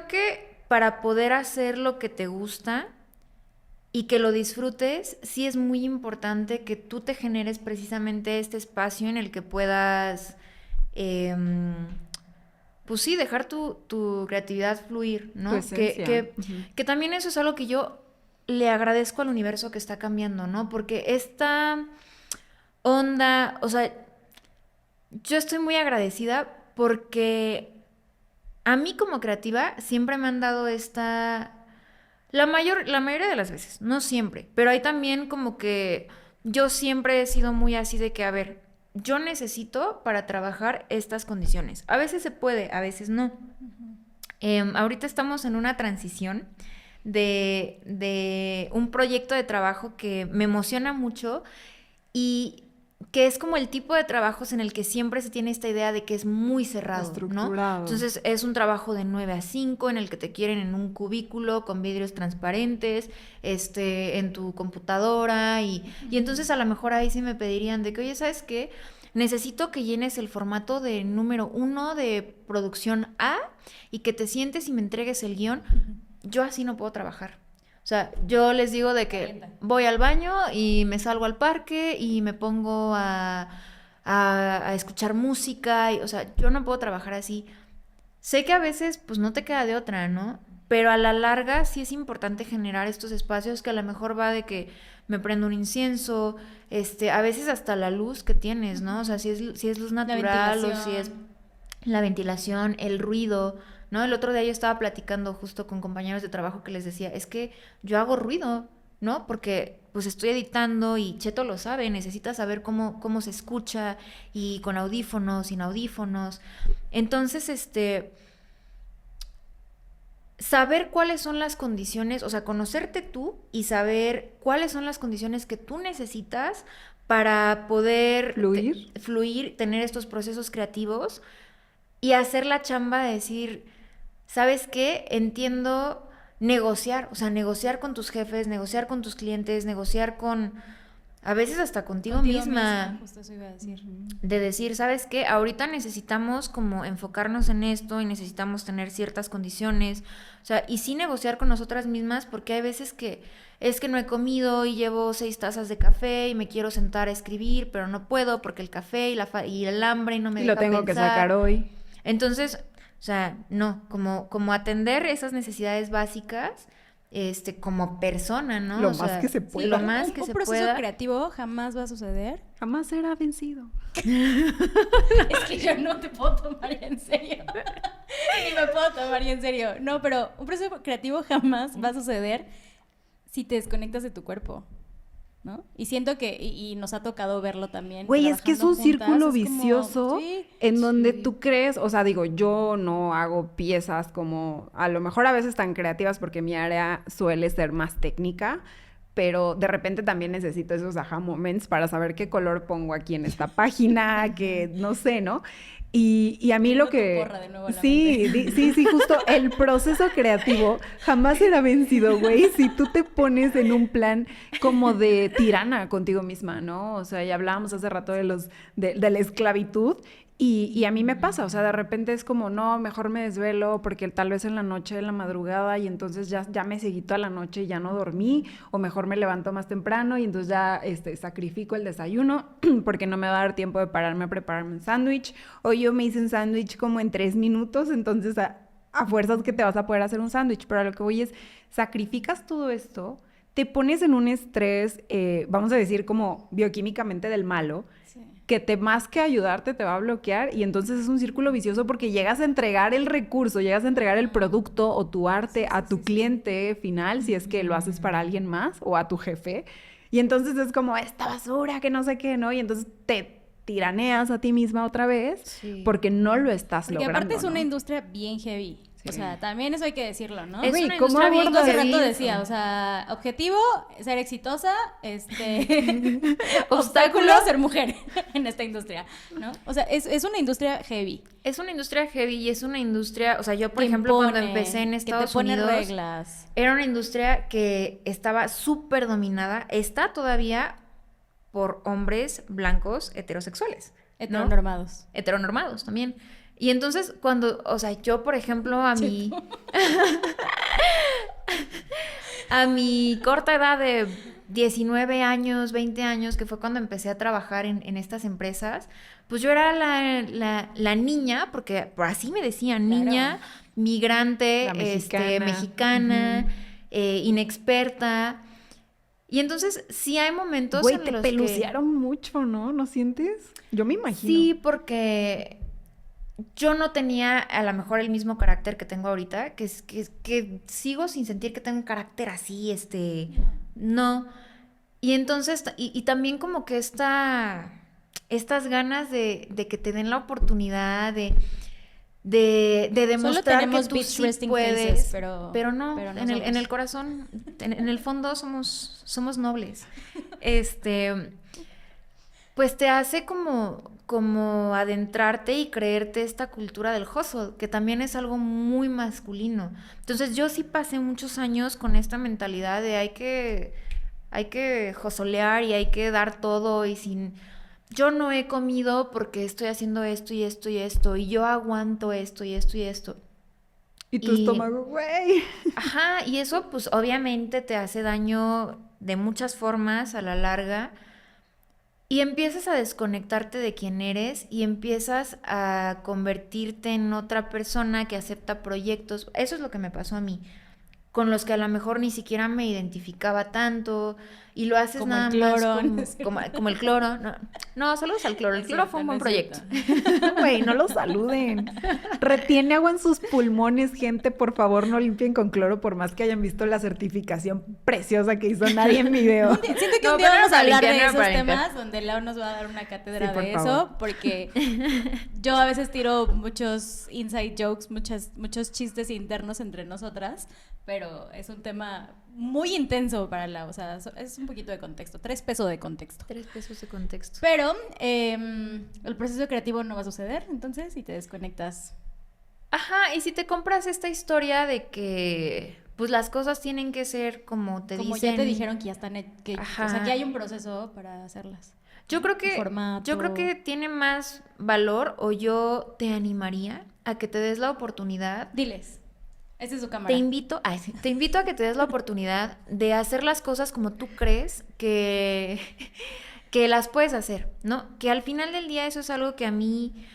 que para poder hacer lo que te gusta y que lo disfrutes, sí es muy importante que tú te generes precisamente este espacio en el que puedas... pues sí, dejar tu creatividad fluir, ¿no? Que también eso es algo que yo le agradezco al universo que está cambiando, ¿no? Porque esta onda, o sea, yo estoy muy agradecida porque a mí como creativa siempre me han dado la mayoría de las veces, no siempre, pero hay también como que yo siempre he sido muy así de que, a ver, yo necesito para trabajar estas condiciones. A veces se puede, a veces no. Ahorita estamos en una transición de un proyecto de trabajo que me emociona mucho y que es como el tipo de trabajos en el que siempre se tiene esta idea de que es muy cerrado, ¿no? Entonces es un trabajo de 9 a 5 en el que te quieren en un cubículo con vidrios transparentes, en tu computadora y entonces a lo mejor ahí sí me pedirían de que, oye, ¿sabes qué? Necesito que llenes el formato de número 1 de producción A y que te sientes y me entregues el guión. Yo así no puedo trabajar. O sea, yo les digo de que voy al baño y me salgo al parque y me pongo a escuchar música. O sea, yo no puedo trabajar así. Sé que a veces pues no te queda de otra, ¿no? Pero a la larga sí es importante generar estos espacios que a lo mejor va de que me prendo un incienso, a veces hasta la luz que tienes, ¿no? O sea, si es luz natural o si es la ventilación, el ruido, ¿no? El otro día yo estaba platicando justo con compañeros de trabajo que les decía, es que yo hago ruido, ¿no? Porque pues estoy editando y Cheto lo sabe, necesita saber cómo se escucha y con audífonos, sin audífonos. Entonces, saber cuáles son las condiciones, o sea, conocerte tú y saber cuáles son las condiciones que tú necesitas para poder fluir, tener estos procesos creativos y hacer la chamba de decir, ¿sabes qué? Entiendo negociar, o sea, negociar con tus jefes, negociar con tus clientes, negociar con a veces hasta contigo misma. Justo eso iba a decir. De decir, ¿sabes qué? Ahorita necesitamos como enfocarnos en esto y necesitamos tener ciertas condiciones. O sea, y sí negociar con nosotras mismas, porque hay veces que es que no he comido y llevo 6 tazas de café y me quiero sentar a escribir, pero no puedo porque el café y el hambre y no me deja lo tengo pensar. Que sacar hoy. Entonces, o sea, no, como atender esas necesidades básicas, como persona, ¿no? Lo más que se pueda. Lo más que se pueda. Un proceso creativo jamás va a suceder. Jamás será vencido. Es que yo no te puedo tomar en serio. Ni me puedo tomar en serio. No, pero un proceso creativo jamás va a suceder si te desconectas de tu cuerpo, ¿no? Y siento que, y nos ha tocado verlo también. Güey, es que es un círculo vicioso en donde sí. tú crees, o sea, digo, yo no hago piezas como, a lo mejor a veces tan creativas porque mi área suele ser más técnica, pero de repente también necesito esos aha moments para saber qué color pongo aquí en esta página, que no sé, ¿no? Y a mí lo que... Sí, justo el proceso creativo jamás será vencido, güey, si tú te pones en un plan como de tirana contigo misma, ¿no? O sea, ya hablábamos hace rato de la esclavitud y a mí me pasa, o sea, de repente es como, no, mejor me desvelo porque tal vez en la noche, en la madrugada y entonces ya me seguí toda la noche y ya no dormí, o mejor me levanto más temprano y entonces ya sacrifico el desayuno porque no me va a dar tiempo de pararme a prepararme un sándwich, o yo me hice un sándwich como en 3 minutos, entonces a fuerzas que te vas a poder hacer un sándwich, pero a lo que voy es, sacrificas todo esto, te pones en un estrés, vamos a decir como bioquímicamente del malo, que más que ayudarte te va a bloquear y entonces es un círculo vicioso porque llegas a entregar el recurso, llegas a entregar el producto o tu arte a tu cliente final, si es que lo haces para alguien más o a tu jefe, y entonces es como esta basura que no sé qué, ¿no? Y entonces te tiraneas a ti misma otra vez porque no lo estás logrando. Porque aparte es ¿no? una industria bien heavy. Sí. O sea, también eso hay que decirlo, ¿no? Es una ¿cómo industria bien hace rato decía, o sea, objetivo, ser exitosa, obstáculo, ser mujer en esta industria, ¿no? O sea, es una industria heavy. Es una industria heavy y es una industria, o sea, yo por ejemplo cuando empecé en Estados Unidos, reglas. Era una industria que estaba súper dominada, está todavía por hombres blancos heterosexuales. Heteronormados. ¿No? Heteronormados también. Y entonces cuando, o sea, yo por ejemplo a mi corta edad de 19 años, 20 años, que fue cuando empecé a trabajar en estas empresas, pues yo era la niña, porque por así me decían, claro. Niña, migrante, mexicana, inexperta. Y entonces sí hay momentos en los que... Güey, te pelucearon mucho, ¿no? ¿No sientes? Yo me imagino. Sí, porque... Yo no tenía a lo mejor el mismo carácter que tengo ahorita, que sigo sin sentir que tengo un carácter así, no. Y entonces, y también como que estas ganas de que te den la oportunidad de demostrar que tú sí puedes, pero no en el corazón, en el fondo somos nobles. Pues te hace como adentrarte y creerte esta cultura del hustle, que también es algo muy masculino. Entonces yo sí pasé muchos años con esta mentalidad de hay que hustlear y hay que dar todo y yo no he comido porque estoy haciendo esto y esto y esto y yo aguanto esto y esto y esto. Y tu estómago, güey. Ajá, y eso pues obviamente te hace daño de muchas formas a la larga. Y empiezas a desconectarte de quién eres y empiezas a convertirte en otra persona que acepta proyectos. Eso es lo que me pasó a mí, con los que a lo mejor ni siquiera me identificaba tanto y lo haces como nada más como el cloro. No, saludos al cloro. El cloro fue un buen proyecto. Güey, no lo saluden. Retiene agua en sus pulmones, gente. Por favor, no limpien con cloro por más que hayan visto la certificación preciosa que hizo nadie en video. Siento que un día vamos a hablar de esos temas donde Lau nos va a dar una cátedra de eso, porque yo a veces tiro muchos inside jokes, muchos chistes internos entre nosotras, pero es un tema muy intenso para Lau, o sea, es un poquito de contexto, 3 pesos de contexto. 3 pesos de contexto. Pero el proceso creativo no va a suceder, entonces, si te desconectas. Ajá, y si te compras esta historia de que pues las cosas tienen que ser como te dicen. Como ya te dijeron que ya están, o sea, que hay un proceso para hacerlas. Yo creo que tiene más valor, o yo te animaría a que te des la oportunidad. Diles. Esa es su cámara. Te invito a que te des la oportunidad de hacer las cosas como tú crees que las puedes hacer, ¿no? Que al final del día eso es algo que a mí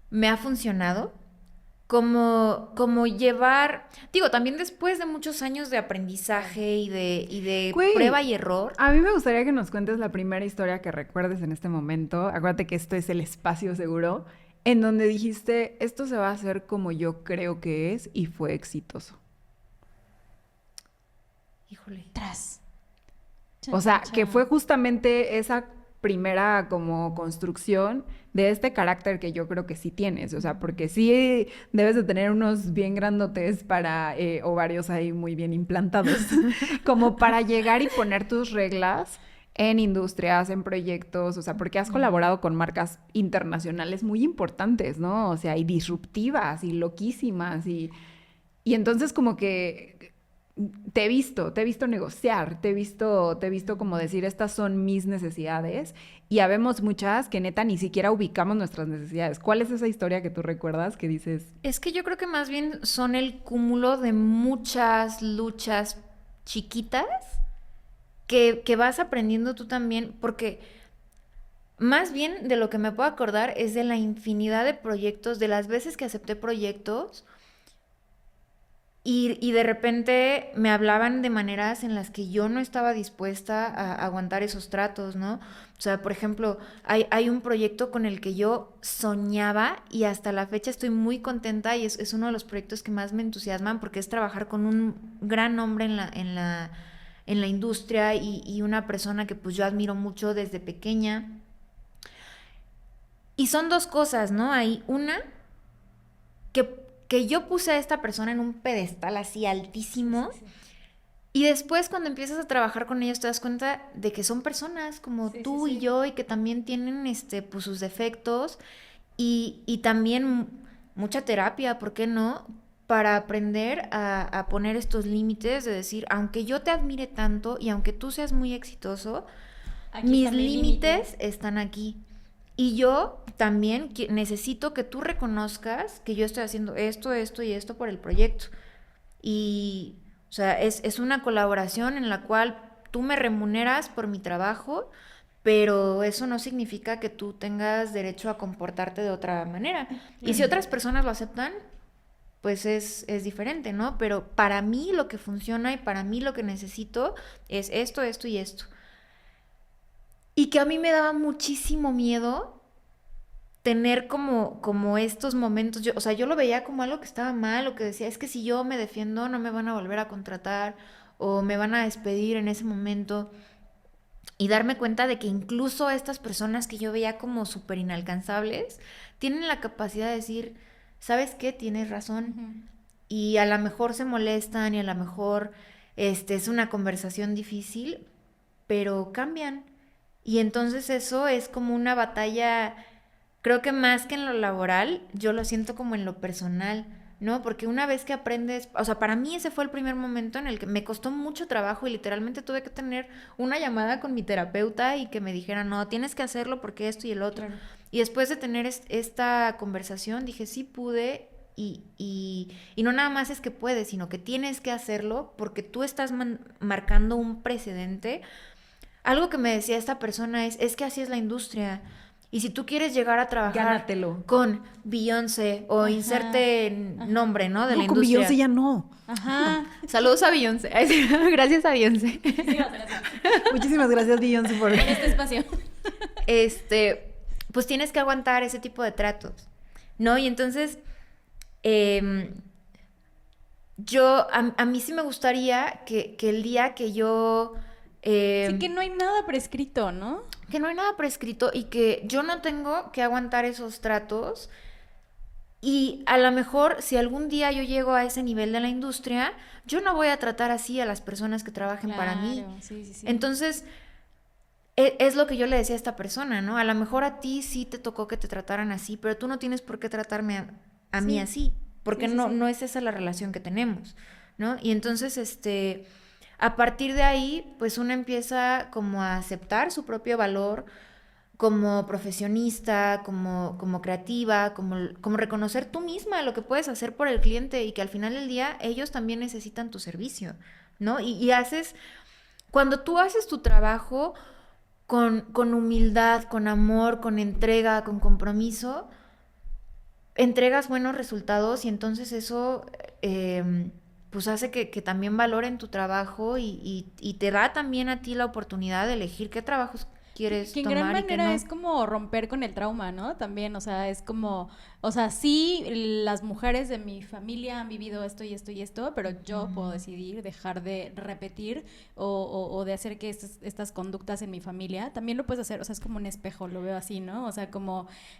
me ha funcionado. Como llevar, digo, también después de muchos años de aprendizaje y de prueba y error. A mí me gustaría que nos cuentes la primera historia que recuerdes en este momento. Acuérdate que esto es el espacio seguro, en donde dijiste, esto se va a hacer como yo creo que es, y fue exitoso. Híjole. Tras. O sea, que fue justamente esa primera como construcción de este carácter que yo creo que sí tienes, o sea, porque sí debes de tener unos bien grandotes para ovarios ahí muy bien implantados, como para llegar y poner tus reglas en industrias, en proyectos, o sea, porque has colaborado con marcas internacionales muy importantes, ¿no? O sea, y disruptivas y loquísimas y entonces como que te he visto negociar, te he visto como decir, estas son mis necesidades, y habemos muchas que neta ni siquiera ubicamos nuestras necesidades. ¿Cuál es esa historia que tú recuerdas que dices? Es que yo creo que más bien son el cúmulo de muchas luchas chiquitas que vas aprendiendo tú también, porque más bien de lo que me puedo acordar es de la infinidad de proyectos, de las veces que acepté proyectos. Y de repente me hablaban de maneras en las que yo no estaba dispuesta a aguantar esos tratos, ¿no? O sea, por ejemplo, hay un proyecto con el que yo soñaba y hasta la fecha estoy muy contenta, y es uno de los proyectos que más me entusiasman, porque es trabajar con un gran nombre en la industria, y una persona que pues yo admiro mucho desde pequeña. Y son dos cosas, ¿no? Hay una que yo puse a esta persona en un pedestal así altísimo, sí. Y después cuando empiezas a trabajar con ellos te das cuenta de que son personas como tú y yo, y que también tienen pues sus defectos, y también mucha terapia, ¿por qué no? Para aprender a poner estos límites, de decir, aunque yo te admire tanto y aunque tú seas muy exitoso, aquí mis límites están aquí. Y yo también necesito que tú reconozcas que yo estoy haciendo esto y esto por el proyecto. Y, o sea, es una colaboración en la cual tú me remuneras por mi trabajo, pero eso no significa que tú tengas derecho a comportarte de otra manera. Y si otras personas lo aceptan, pues es diferente, ¿no? Pero para mí lo que funciona y para mí lo que necesito es esto y esto. Y que a mí me daba muchísimo miedo tener como estos momentos. O sea, yo lo veía como algo que estaba mal, o que decía, es que si yo me defiendo no me van a volver a contratar o me van a despedir en ese momento. Y darme cuenta de que incluso estas personas que yo veía como súper inalcanzables tienen la capacidad de decir, ¿sabes qué? Tienes razón. Uh-huh. Y a lo mejor se molestan y a lo mejor es una conversación difícil, pero cambian. Y entonces eso es como una batalla, creo que más que en lo laboral, yo lo siento como en lo personal, ¿no? Porque una vez que aprendes, o sea, para mí ese fue el primer momento en el que me costó mucho trabajo y literalmente tuve que tener una llamada con mi terapeuta y que me dijera, no, tienes que hacerlo porque esto y el otro. Claro. Y después de tener esta conversación dije, sí pude, y no nada más es que puedes, sino que tienes que hacerlo porque tú estás marcando un precedente. Algo que me decía esta persona es que así es la industria. Y si tú quieres llegar a trabajar Gánatelo. Con Beyoncé o ajá, inserte nombre, ¿no? De la industria. Con Beyoncé ya no. Ajá. Saludos a Beyoncé. Gracias a Beyoncé. Muchísimas gracias, Beyoncé, por este espacio. Pues tienes que aguantar ese tipo de tratos, ¿no? Y entonces, a mí sí me gustaría que el día que yo... sí, que no hay nada prescrito, ¿no? Que no hay nada prescrito y que yo no tengo que aguantar esos tratos. Y a lo mejor si algún día yo llego a ese nivel de la industria, yo no voy a tratar así a las personas que trabajen para mí. Sí. Entonces, es lo que yo le decía a esta persona, ¿no? A lo mejor a ti sí te tocó que te trataran así, pero tú no tienes por qué tratarme a mí así, porque no es esa la relación que tenemos, ¿no? Y entonces, a partir de ahí, pues uno empieza como a aceptar su propio valor como profesionista, como creativa, como reconocer tú misma lo que puedes hacer por el cliente y que al final del día ellos también necesitan tu servicio, ¿no? Y cuando tú haces tu trabajo con humildad, con amor, con entrega, con compromiso, entregas buenos resultados y entonces eso pues hace que también valoren tu trabajo y te da también a ti la oportunidad de elegir qué trabajos quieres que en tomar gran manera y que no. es como romper con el trauma, ¿no? También, o sea, es como, o sea, sí, las mujeres de mi familia han vivido esto y esto y esto, pero yo puedo decidir dejar de repetir o de hacer que estas conductas en mi familia, también lo puedes hacer, o sea, es como un espejo, lo veo así, ¿no? O sea,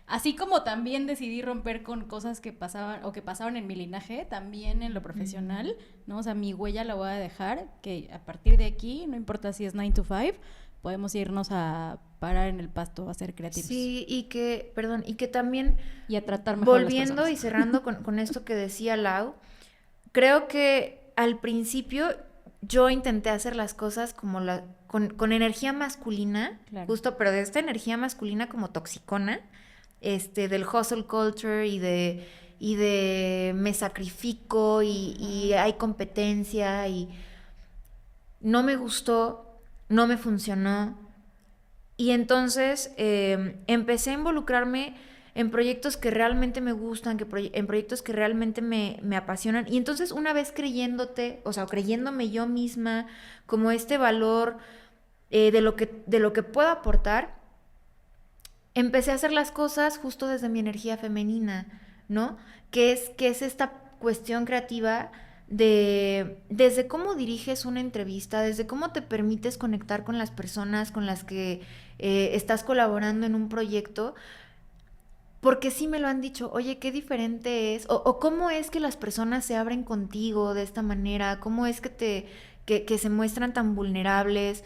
así como también decidí romper con cosas que pasaban o que pasaron en mi linaje, también en lo profesional, ¿no? O sea, mi huella la voy a dejar, que a partir de aquí, no importa si es 9 to 5, podemos irnos a parar en el pasto a ser creativos. Sí, y que también y a tratar mejor volviendo a las y cerrando con esto que decía Lau, creo que al principio yo intenté hacer las cosas como con energía masculina, claro. Justo, pero de esta energía masculina como toxicona, del hustle culture y de me sacrifico y hay competencia y no me gustó. No me funcionó. Y entonces empecé a involucrarme en proyectos que realmente me gustan, en proyectos que realmente me apasionan. Y entonces una vez creyéndome yo misma como este valor de lo que puedo aportar, empecé a hacer las cosas justo desde mi energía femenina, ¿no? Que es esta cuestión creativa desde cómo diriges una entrevista, desde cómo te permites conectar con las personas con las que estás colaborando en un proyecto, porque sí me lo han dicho, oye, qué diferente es, o cómo es que las personas se abren contigo de esta manera, cómo es que se muestran tan vulnerables.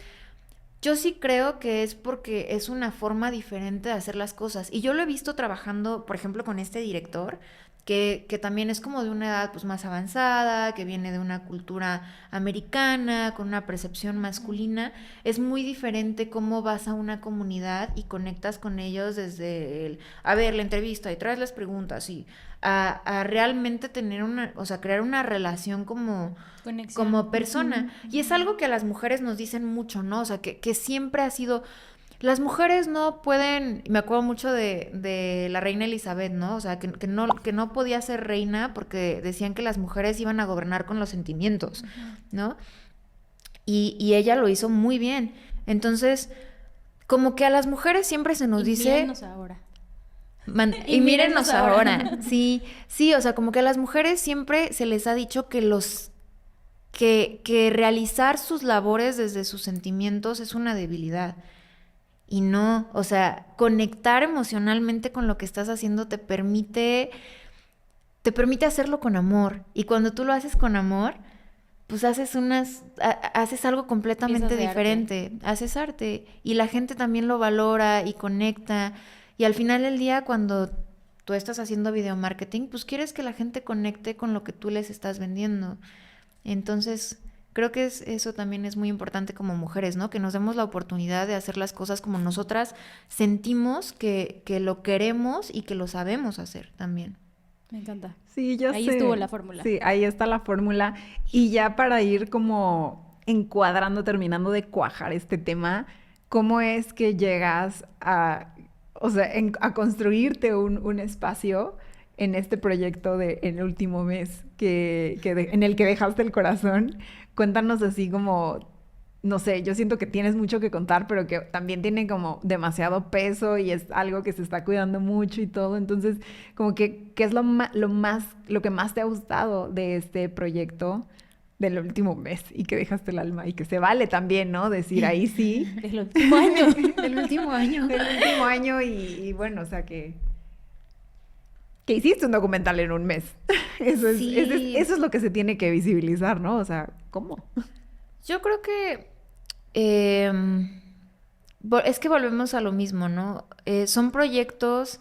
Yo sí creo que es porque es una forma diferente de hacer las cosas, y yo lo he visto trabajando, por ejemplo, con este director, que también es como de una edad pues más avanzada, que viene de una cultura americana, con una percepción masculina. Es muy diferente cómo vas a una comunidad y conectas con ellos desde la entrevista y traes las preguntas y a realmente tener crear una relación como persona. Y es algo que a las mujeres nos dicen mucho, ¿no? O sea, que siempre ha sido... Las mujeres no pueden, me acuerdo mucho de la reina Elizabeth, ¿no? O sea, que no podía ser reina porque decían que las mujeres iban a gobernar con los sentimientos, ¿no? Y ella lo hizo muy bien. Entonces, como que a las mujeres siempre se nos dice... Mírenos ahora. Y mírenos ahora. Sí, o sea, como que a las mujeres siempre se les ha dicho que que realizar sus labores desde sus sentimientos es una debilidad. Y no, o sea, conectar emocionalmente con lo que estás haciendo te permite hacerlo con amor. Y cuando tú lo haces con amor, pues haces algo completamente diferente. Haces arte. Y la gente también lo valora y conecta. Y al final del día, cuando tú estás haciendo video marketing, pues quieres que la gente conecte con lo que tú les estás vendiendo. Entonces... creo que eso también es muy importante como mujeres, ¿no? Que nos demos la oportunidad de hacer las cosas como nosotras sentimos que lo queremos y que lo sabemos hacer también. Me encanta. Sí, yo sé. Ahí estuvo la fórmula. Sí, ahí está la fórmula. Y ya para ir como encuadrando, terminando de cuajar este tema, ¿cómo es que llegas a construirte un espacio en este proyecto en el último mes en el que dejaste el corazón? Cuéntanos así como, no sé, yo siento que tienes mucho que contar, pero que también tiene como demasiado peso y es algo que se está cuidando mucho y todo. Entonces, como que, ¿qué es lo que más te ha gustado de este proyecto del último mes y que dejaste el alma? Y que se vale también, ¿no? Decir ahí sí. Del último año. Del último año. Del último año y bueno, o sea que hiciste un documental en un mes. Eso es lo que se tiene que visibilizar, ¿no? O sea, ¿cómo? Yo creo que es que volvemos a lo mismo, ¿no? Son proyectos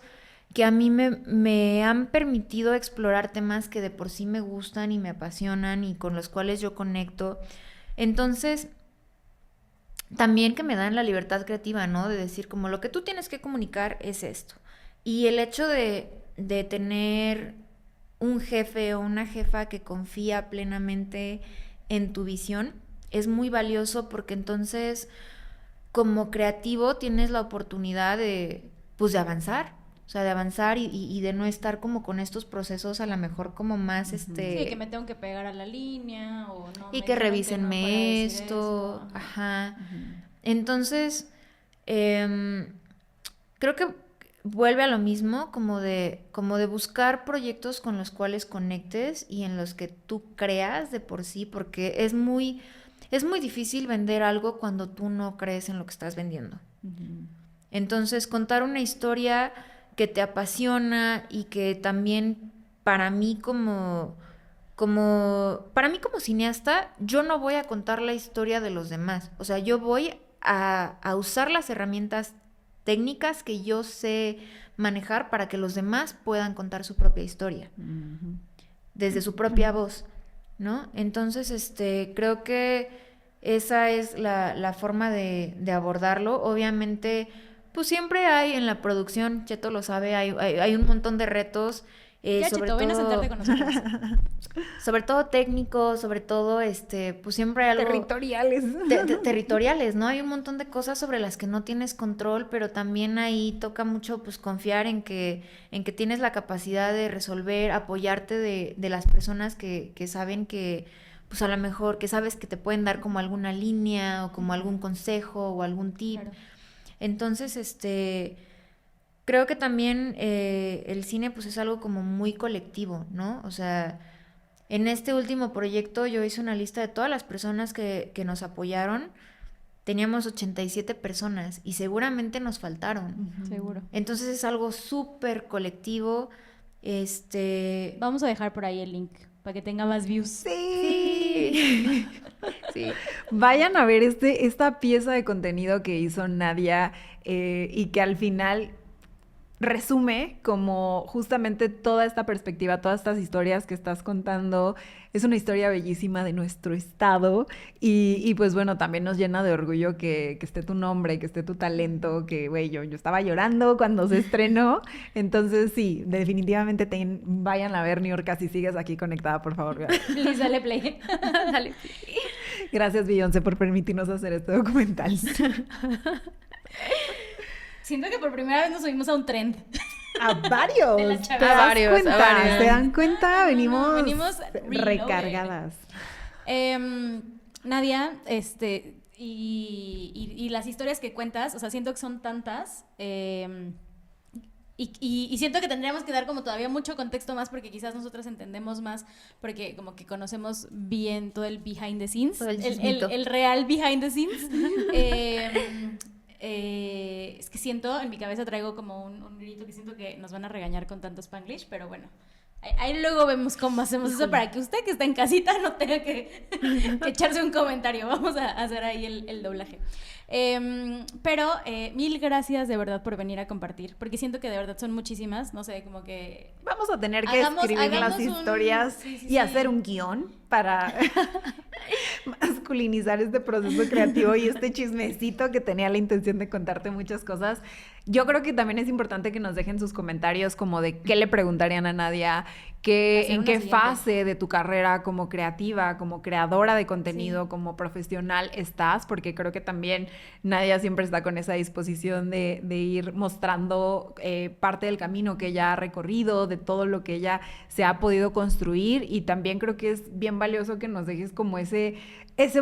que a mí me han permitido explorar temas que de por sí me gustan y me apasionan y con los cuales yo conecto. Entonces, también que me dan la libertad creativa, ¿no? De decir como lo que tú tienes que comunicar es esto. Y el hecho de tener un jefe o una jefa que confía plenamente en tu visión es muy valioso, porque entonces como creativo tienes la oportunidad de avanzar. O sea, de avanzar y de no estar como con estos procesos a lo mejor como más Sí, que me tengo que pegar a la línea o no. Y que revísenme esto. Ajá. Entonces, creo que vuelve a lo mismo, como de buscar proyectos con los cuales conectes y en los que tú creas de por sí, porque es muy difícil vender algo cuando tú no crees en lo que estás vendiendo. Entonces, contar una historia que te apasiona y que también para mí como cineasta, yo no voy a contar la historia de los demás. O sea, yo voy a usar las herramientas técnicas que yo sé manejar para que los demás puedan contar su propia historia, desde su propia voz, ¿no? Entonces, creo que esa es la forma de abordarlo. Obviamente, pues siempre hay en la producción, Cheto lo sabe, hay un montón de retos. Sobre Cheto, ven a sentarte con nosotros. Sobre todo técnicos, sobre todo, pues siempre hay algo... Territoriales. Territoriales, ¿no? Hay un montón de cosas sobre las que no tienes control, pero también ahí toca mucho, pues, confiar en que tienes la capacidad de resolver, apoyarte de las personas que saben que, pues, a lo mejor, que sabes que te pueden dar como alguna línea o como algún consejo o algún tip. Claro. Entonces, creo que también el cine pues es algo como muy colectivo, ¿no? O sea, en este último proyecto yo hice una lista de todas las personas que nos apoyaron. Teníamos 87 personas y seguramente nos faltaron. Seguro. Entonces es algo súper colectivo. Vamos a dejar por ahí el link para que tenga más views. Sí. Sí. Vayan a ver esta pieza de contenido que hizo Nadia y que al final resume como justamente toda esta perspectiva, todas estas historias que estás contando. Es una historia bellísima de nuestro estado y pues bueno, también nos llena de orgullo que esté tu nombre, que esté tu talento, que güey, yo estaba llorando cuando se estrenó. Entonces sí, definitivamente vayan a ver New York, si sigues aquí conectada, por favor. Liz, dale play. Dale play. Gracias, Beyoncé, por permitirnos hacer este documental. Siento que por primera vez nos subimos a un trend. A varios. De la ¿Te das cuenta? ¿Se dan cuenta? Venimos recargadas. Nadia, y las historias que cuentas, o sea, siento que son tantas, y siento que tendríamos que dar como todavía mucho contexto más, porque quizás nosotras entendemos más, porque como que conocemos bien todo el behind the scenes, el real behind the scenes. Es que siento, en mi cabeza traigo como un grito que siento que nos van a regañar con tanto Spanglish, pero bueno, ahí luego vemos cómo hacemos eso para que usted que está en casita no tenga que echarse un comentario. Vamos a hacer ahí el doblaje. Pero mil gracias de verdad por venir a compartir, porque siento que de verdad son muchísimas, no sé, como que... Vamos a tener que escribir las historias y hacer un guión para masculinizar este proceso creativo y este chismecito que tenía la intención de contarte muchas cosas. Yo creo que también es importante que nos dejen sus comentarios como de qué le preguntarían a Nadia, en qué fase de tu carrera como creativa, como creadora de contenido, como profesional estás, porque creo que también Nadia siempre está con esa disposición de ir mostrando parte del camino que ella ha recorrido, de todo lo que ella se ha podido construir, y también creo que es bien valioso que nos dejes como ese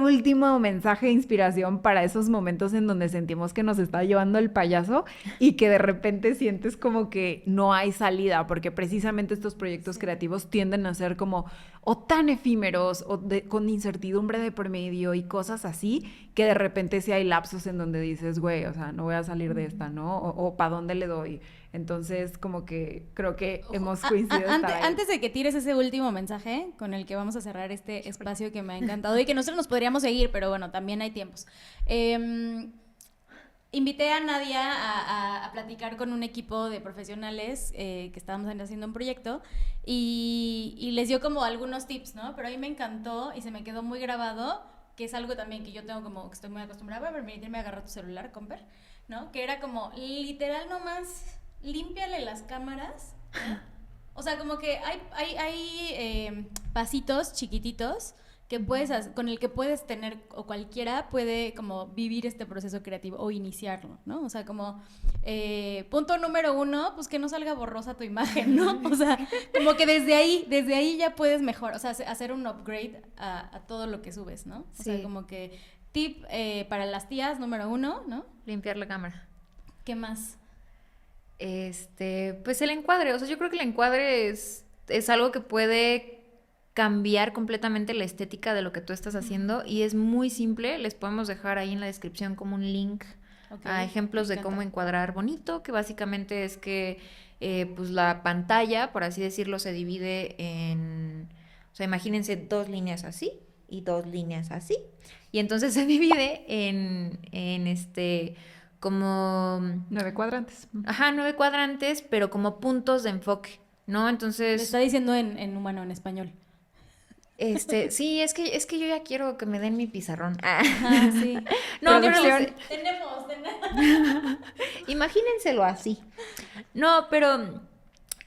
último mensaje de inspiración para esos momentos en donde sentimos que nos está llevando el payaso y que de repente sientes como que no hay salida, porque precisamente estos proyectos creativos tienden a ser como o tan efímeros o con incertidumbre de por medio y cosas así, que de repente sí hay lapsos en donde dices, güey, o sea, no voy a salir de esta, ¿no? O ¿para dónde le doy? Entonces, como que creo que hemos coincidido. Antes de que tires ese último mensaje con el que vamos a cerrar este espacio que me ha encantado y que nosotros nos podríamos seguir, pero bueno, también hay tiempos. invité a Nadia a platicar con un equipo de profesionales que estábamos haciendo un proyecto y les dio como algunos tips, ¿no? Pero a mí me encantó y se me quedó muy grabado, que es algo también que yo tengo como que estoy muy acostumbrada a permitirme agarrar tu celular, Comper, ¿no? Que era como literal nomás límpiale las cámaras, ¿no? O sea, como que hay pasitos chiquititos que con el que puedes tener, o cualquiera puede como vivir este proceso creativo o iniciarlo, ¿no? O sea, como punto número 1, pues que no salga borrosa tu imagen, ¿no? O sea, como que desde ahí ya puedes mejor, o sea, hacer un upgrade a todo lo que subes, ¿no? O sea, como que tip para las tías número 1, ¿no? Limpiar la cámara. ¿Qué más? Pues el encuadre, o sea, yo creo que el encuadre es algo que puede cambiar completamente la estética de lo que tú estás haciendo y es muy simple. Les podemos dejar ahí en la descripción como un link a ejemplos de cómo encuadrar bonito, que básicamente es que pues la pantalla, por así decirlo, se divide en, o sea, imagínense 2 líneas así y 2 líneas así, y entonces se divide en como 9 cuadrantes. Ajá, 9 cuadrantes, pero como puntos de enfoque, ¿no? Entonces... Lo está diciendo en humano, en español. Sí, es que yo ya quiero que me den mi pizarrón. Ajá, sí. No, pero tenemos. Imagínenselo así. No, pero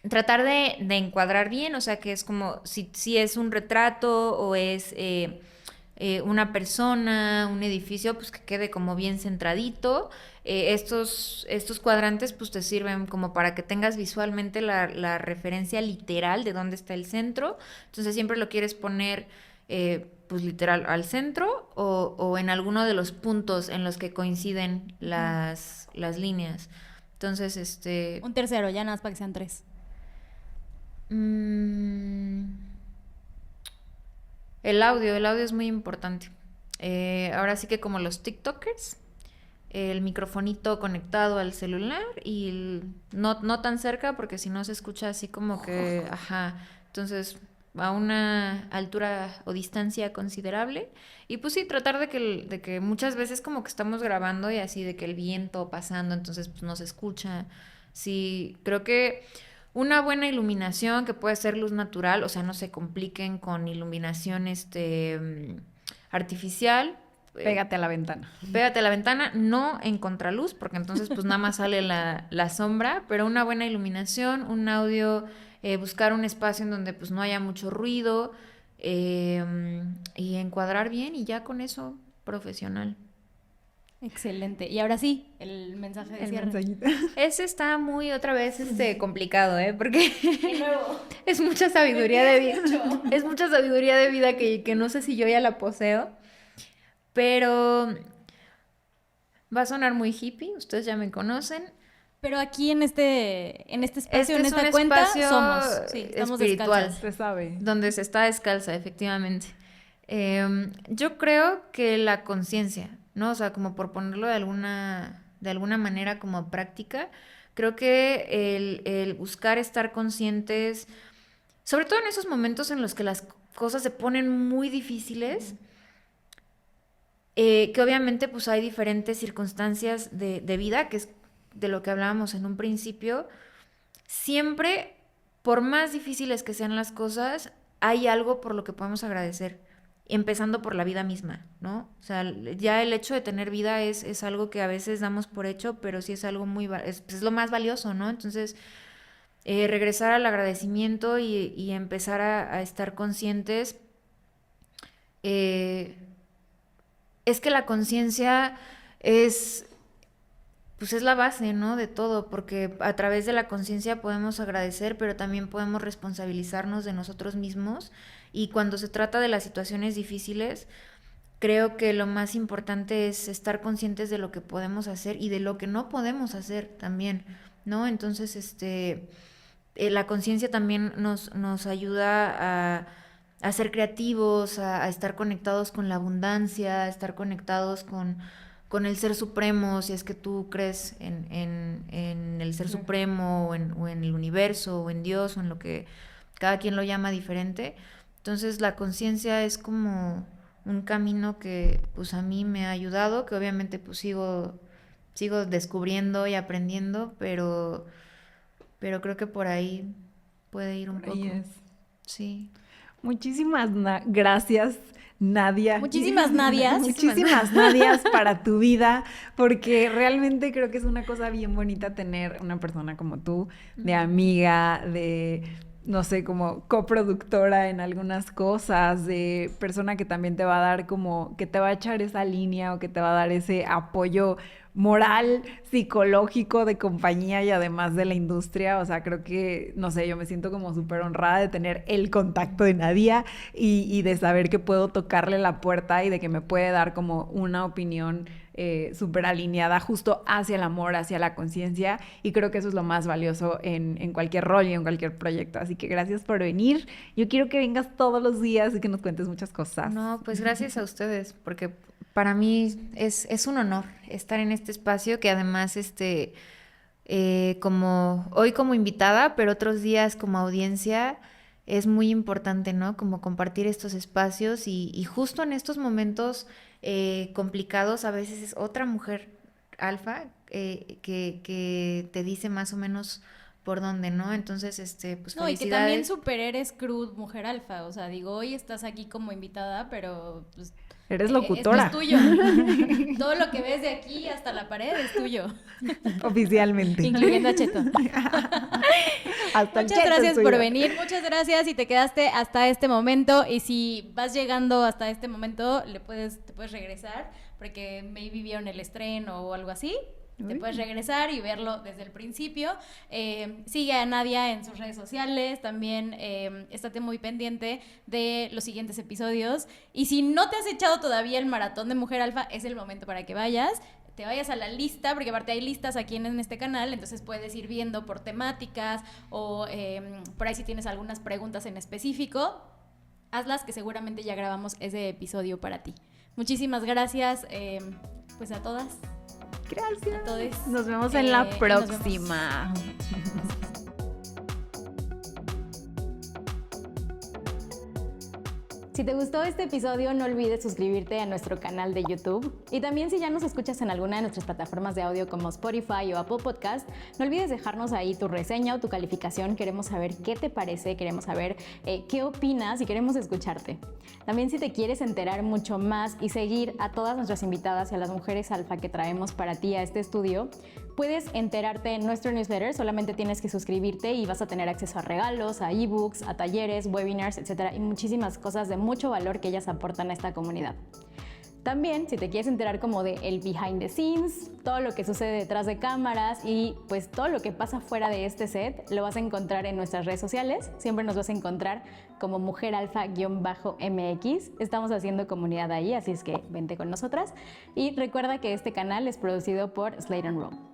tratar de encuadrar bien, o sea, que es como si es un retrato o es una persona, un edificio, pues que quede como bien centradito. Estos cuadrantes pues te sirven como para que tengas visualmente la referencia literal de dónde está el centro. Entonces siempre lo quieres poner pues literal al centro o en alguno de los puntos en los que coinciden las líneas. Entonces, un tercero, ya nada más para que sean 3. El audio es muy importante. Ahora sí que como los TikTokers, el microfonito conectado al celular y no tan cerca porque si no se escucha así como que, ajá, entonces a una altura o distancia considerable. Y pues sí, tratar de que muchas veces como que estamos grabando y así de que el viento pasando, entonces pues no se escucha. Sí, creo que una buena iluminación que puede ser luz natural, o sea, no se compliquen con iluminación artificial. Pégate a la ventana. Pégate a la ventana, no en contraluz, porque entonces pues nada más sale la sombra, pero una buena iluminación, un audio, buscar un espacio en donde pues no haya mucho ruido y encuadrar bien y ya con eso, profesional. Excelente. Y ahora sí, el mensaje de cierre. Mensajito. Ese está muy otra vez complicado, porque De nuevo. es mucha sabiduría de vida. Es mucha sabiduría de vida que no sé si yo ya la poseo. Pero va a sonar muy hippie, ustedes ya me conocen. Pero aquí en este espacio, en esta cuenta, somos estamos espiritual, descalzas. Se sabe. Donde se está descalza, efectivamente. Yo creo que la conciencia, ¿no? O sea, como por ponerlo de alguna manera como práctica, creo que el buscar estar conscientes, sobre todo en esos momentos en los que las cosas se ponen muy difíciles, que obviamente pues hay diferentes circunstancias de vida, que es de lo que hablábamos en un principio. Siempre, por más difíciles que sean las cosas, hay algo por lo que podemos agradecer, empezando por la vida misma, ¿no? O sea, ya el hecho de tener vida es algo que a veces damos por hecho, pero sí es algo es lo más valioso, ¿no? Entonces, regresar al agradecimiento y empezar a estar conscientes. Es que la conciencia es la base, ¿no? De todo, porque a través de la conciencia podemos agradecer, pero también podemos responsabilizarnos de nosotros mismos. Y cuando se trata de las situaciones difíciles, creo que lo más importante es estar conscientes de lo que podemos hacer y de lo que no podemos hacer también, ¿no? Entonces, la conciencia también nos ayuda a ser creativos, a estar conectados con la abundancia, a estar conectados con el Ser Supremo, si es que tú crees en el Ser Supremo o en el universo o en Dios o en lo que cada quien lo llama diferente. Entonces la conciencia es como un camino que pues a mí me ha ayudado, que obviamente pues sigo sigo descubriendo y aprendiendo, pero creo que por ahí puede ir un poco. Ahí es. Sí. Muchísimas gracias, Nadia. Muchísimas Nadias. Muchísimas Nadias para tu vida, porque realmente creo que es una cosa bien bonita tener una persona como tú, de amiga, de, no sé, como coproductora en algunas cosas, de persona que también te va a dar como, que te va a echar esa línea o que te va a dar ese apoyo moral, psicológico, de compañía y además de la industria. O sea, creo que, no sé, yo me siento como súper honrada de tener el contacto de Nadia y de saber que puedo tocarle la puerta y de que me puede dar como una opinión súper alineada justo hacia el amor, hacia la conciencia, y creo que eso es lo más valioso en cualquier rol y en cualquier proyecto. Así que gracias por venir. Yo quiero que vengas todos los días y que nos cuentes muchas cosas. No, pues gracias a ustedes, porque para mí es un honor estar en este espacio, que además como hoy como invitada, pero otros días como audiencia, es muy importante, ¿no? Como compartir estos espacios y justo en estos momentos complicados, a veces es otra mujer alfa que te dice más o menos por dónde, ¿no? Entonces, pues no, felicidades. Y que también super eres Cruz, mujer alfa. O sea, digo, hoy estás aquí como invitada, pero pues eres locutora. Esto es tuyo. Todo lo que ves de aquí hasta la pared es tuyo. Oficialmente. Incluyendo a Cheto. Muchas gracias por venir. Muchas gracias si te quedaste hasta este momento. Y si vas llegando hasta este momento, te puedes regresar, porque maybe vieron el estreno o algo así. Te puedes regresar y verlo desde el principio. Sigue a Nadia en sus redes sociales. También estate muy pendiente de los siguientes episodios. Y si no te has echado todavía el maratón de Mujer Alfa, es el momento para que te vayas a la lista, porque aparte hay listas aquí en este canal, entonces puedes ir viendo por temáticas o por ahí si tienes algunas preguntas en específico, hazlas, que seguramente ya grabamos ese episodio para ti. Muchísimas gracias pues a todas. Gracias. A todos. Nos vemos en la próxima. Si te gustó este episodio, no olvides suscribirte a nuestro canal de YouTube. Y también, si ya nos escuchas en alguna de nuestras plataformas de audio como Spotify o Apple Podcast, no olvides dejarnos ahí tu reseña o tu calificación. Queremos saber qué te parece, queremos saber qué opinas y queremos escucharte. También, si te quieres enterar mucho más y seguir a todas nuestras invitadas y a las mujeres alfa que traemos para ti a este estudio, puedes enterarte en nuestro newsletter. Solamente tienes que suscribirte y vas a tener acceso a regalos, a ebooks, a talleres, webinars, etcétera, y muchísimas cosas de mucho valor que ellas aportan a esta comunidad. También, si te quieres enterar como de el behind the scenes, todo lo que sucede detrás de cámaras y pues todo lo que pasa fuera de este set, lo vas a encontrar en nuestras redes sociales. Siempre nos vas a encontrar como Mujer Alfa-MX. Estamos haciendo comunidad ahí, así es que vente con nosotras. Y recuerda que este canal es producido por Slate & Roll.